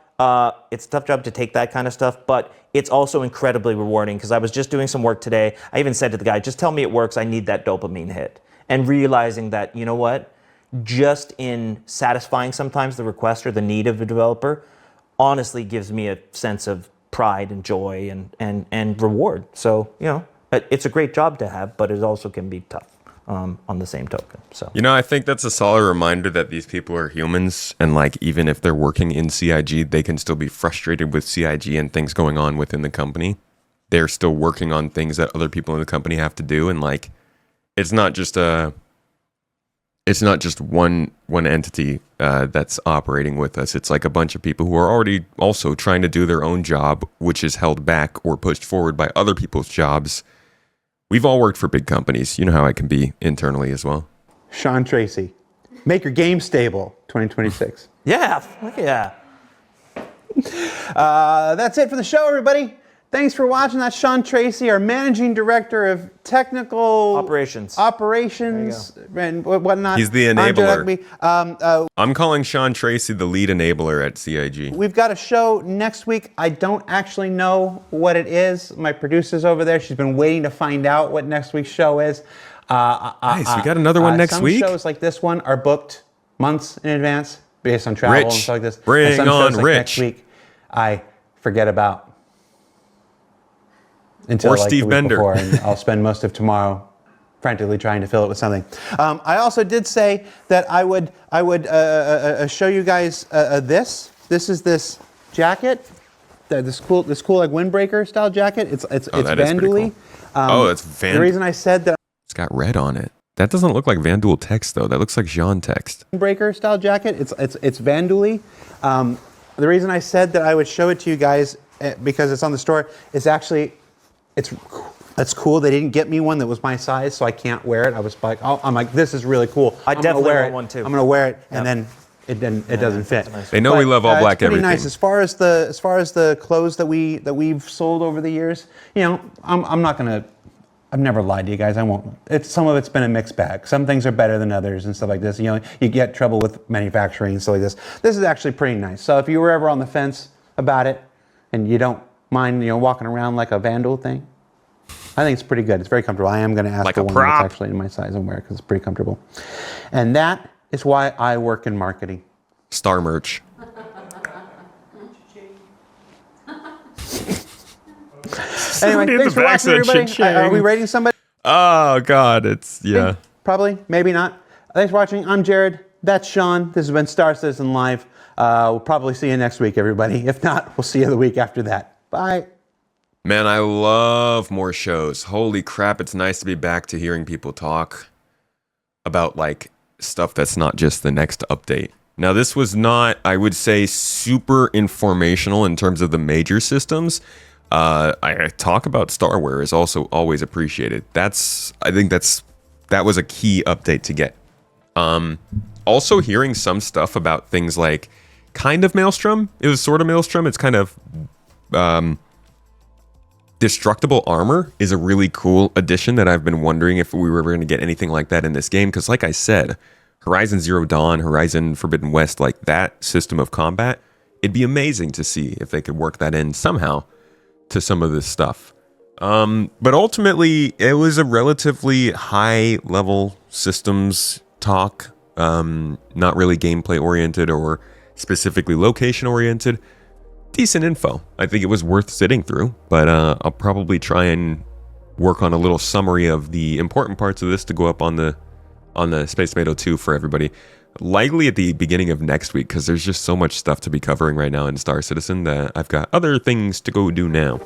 It's a tough job to take that kind of stuff, but it's also incredibly rewarding, because I was just doing some work today. I even said to the guy, just tell me it works. I need that dopamine hit. And realizing that, you know what, just in satisfying sometimes the request or the need of a developer, honestly gives me a sense of pride and joy and reward. So, you know, it's a great job to have, but it also can be tough. On the same token. So, you know, I think that's a solid reminder that these people are humans, and like, even if they're working in CIG, they can still be frustrated with CIG and things going on within the company. They're still working on things that other people in the company have to do, and like, it's not just one entity that's operating with us. It's like a bunch of people who are already also trying to do their own job, which is held back or pushed forward by other people's jobs. We've all worked for big companies. You know how it can be internally as well. Sean Tracy, make your game stable, 2026. yeah, fuck yeah. That's it for the show, everybody. Thanks for watching. That's Sean Tracy, our Managing Director of Technical Operations and whatnot. He's the enabler. I'm calling Sean Tracy the lead enabler at CIG. We've got a show next week. I don't actually know what it is. My producer's over there. She's been waiting to find out what next week's show is. Nice. We got another one next week. Some shows like this one are booked months in advance based on travel and stuff like this. Bring and some on shows like Rich. Next week, I forget about. Until or like Steve the week Bender. Before, and I'll spend most of tomorrow frantically trying to fill it with something. I also did say that I would show you guys this. This is this jacket, this cool like windbreaker style jacket. It's Vanduli. Cool. It's Van. The reason I said that It's got red on it. That doesn't look like Vandul text though. That looks like Jean text. windbreaker style jacket. It's Vanduli. The reason I said that I would show it to you guys because it's on the store is actually. It's cool. They didn't get me one that was my size, so I can't wear it. I was like, I'm like, this is really cool. I definitely want one too. I'm gonna wear it, and then it doesn't fit. They know we love all black it's pretty everything. nice. As far as the clothes that we've sold over the years, you know, I'm not gonna. I've never lied to you guys. I won't. Some of it's been a mixed bag. Some things are better than others and stuff like this. You know, you get trouble with manufacturing and stuff like this. This is actually pretty nice. So if you were ever on the fence about it, and you don't mind, you know, walking around like a Vandal thing, I think it's pretty good. It's very comfortable. I am going to ask like for a one prop. that's actually in my size and wear it because it's pretty comfortable. And that is why I work in marketing. Star merch. Anyway, thanks for watching, everybody. Are we rating somebody? Oh God, yeah. Probably, maybe not. Thanks for watching. I'm Jared. That's Sean. This has been Star Citizen Live. We'll probably see you next week, everybody. If not, we'll see you the week after that. Bye. Man, I love more shows. Holy crap, it's nice to be back to hearing people talk about like stuff that's not just the next update. Now, this was not, I would say, super informational in terms of the major systems. I talk about Starwear is also always appreciated. I think that was a key update to get. Also hearing some stuff about things like kind of Maelstrom. It was sort of Maelstrom. It's kind of destructible armor is a really cool addition that I've been wondering if we were going to get anything like that in this game. Because like I said, Horizon Zero Dawn, Horizon Forbidden West, like that system of combat, it'd be amazing to see if they could work that in somehow to some of this stuff. But ultimately, it was a relatively high-level systems talk, not really gameplay-oriented or specifically location-oriented. Decent info. I think it was worth sitting through, but I'll probably try and work on a little summary of the important parts of this to go up on the Space Tomato 2 for everybody. Likely at the beginning of next week, because there's just so much stuff to be covering right now in Star Citizen that I've got other things to go do now.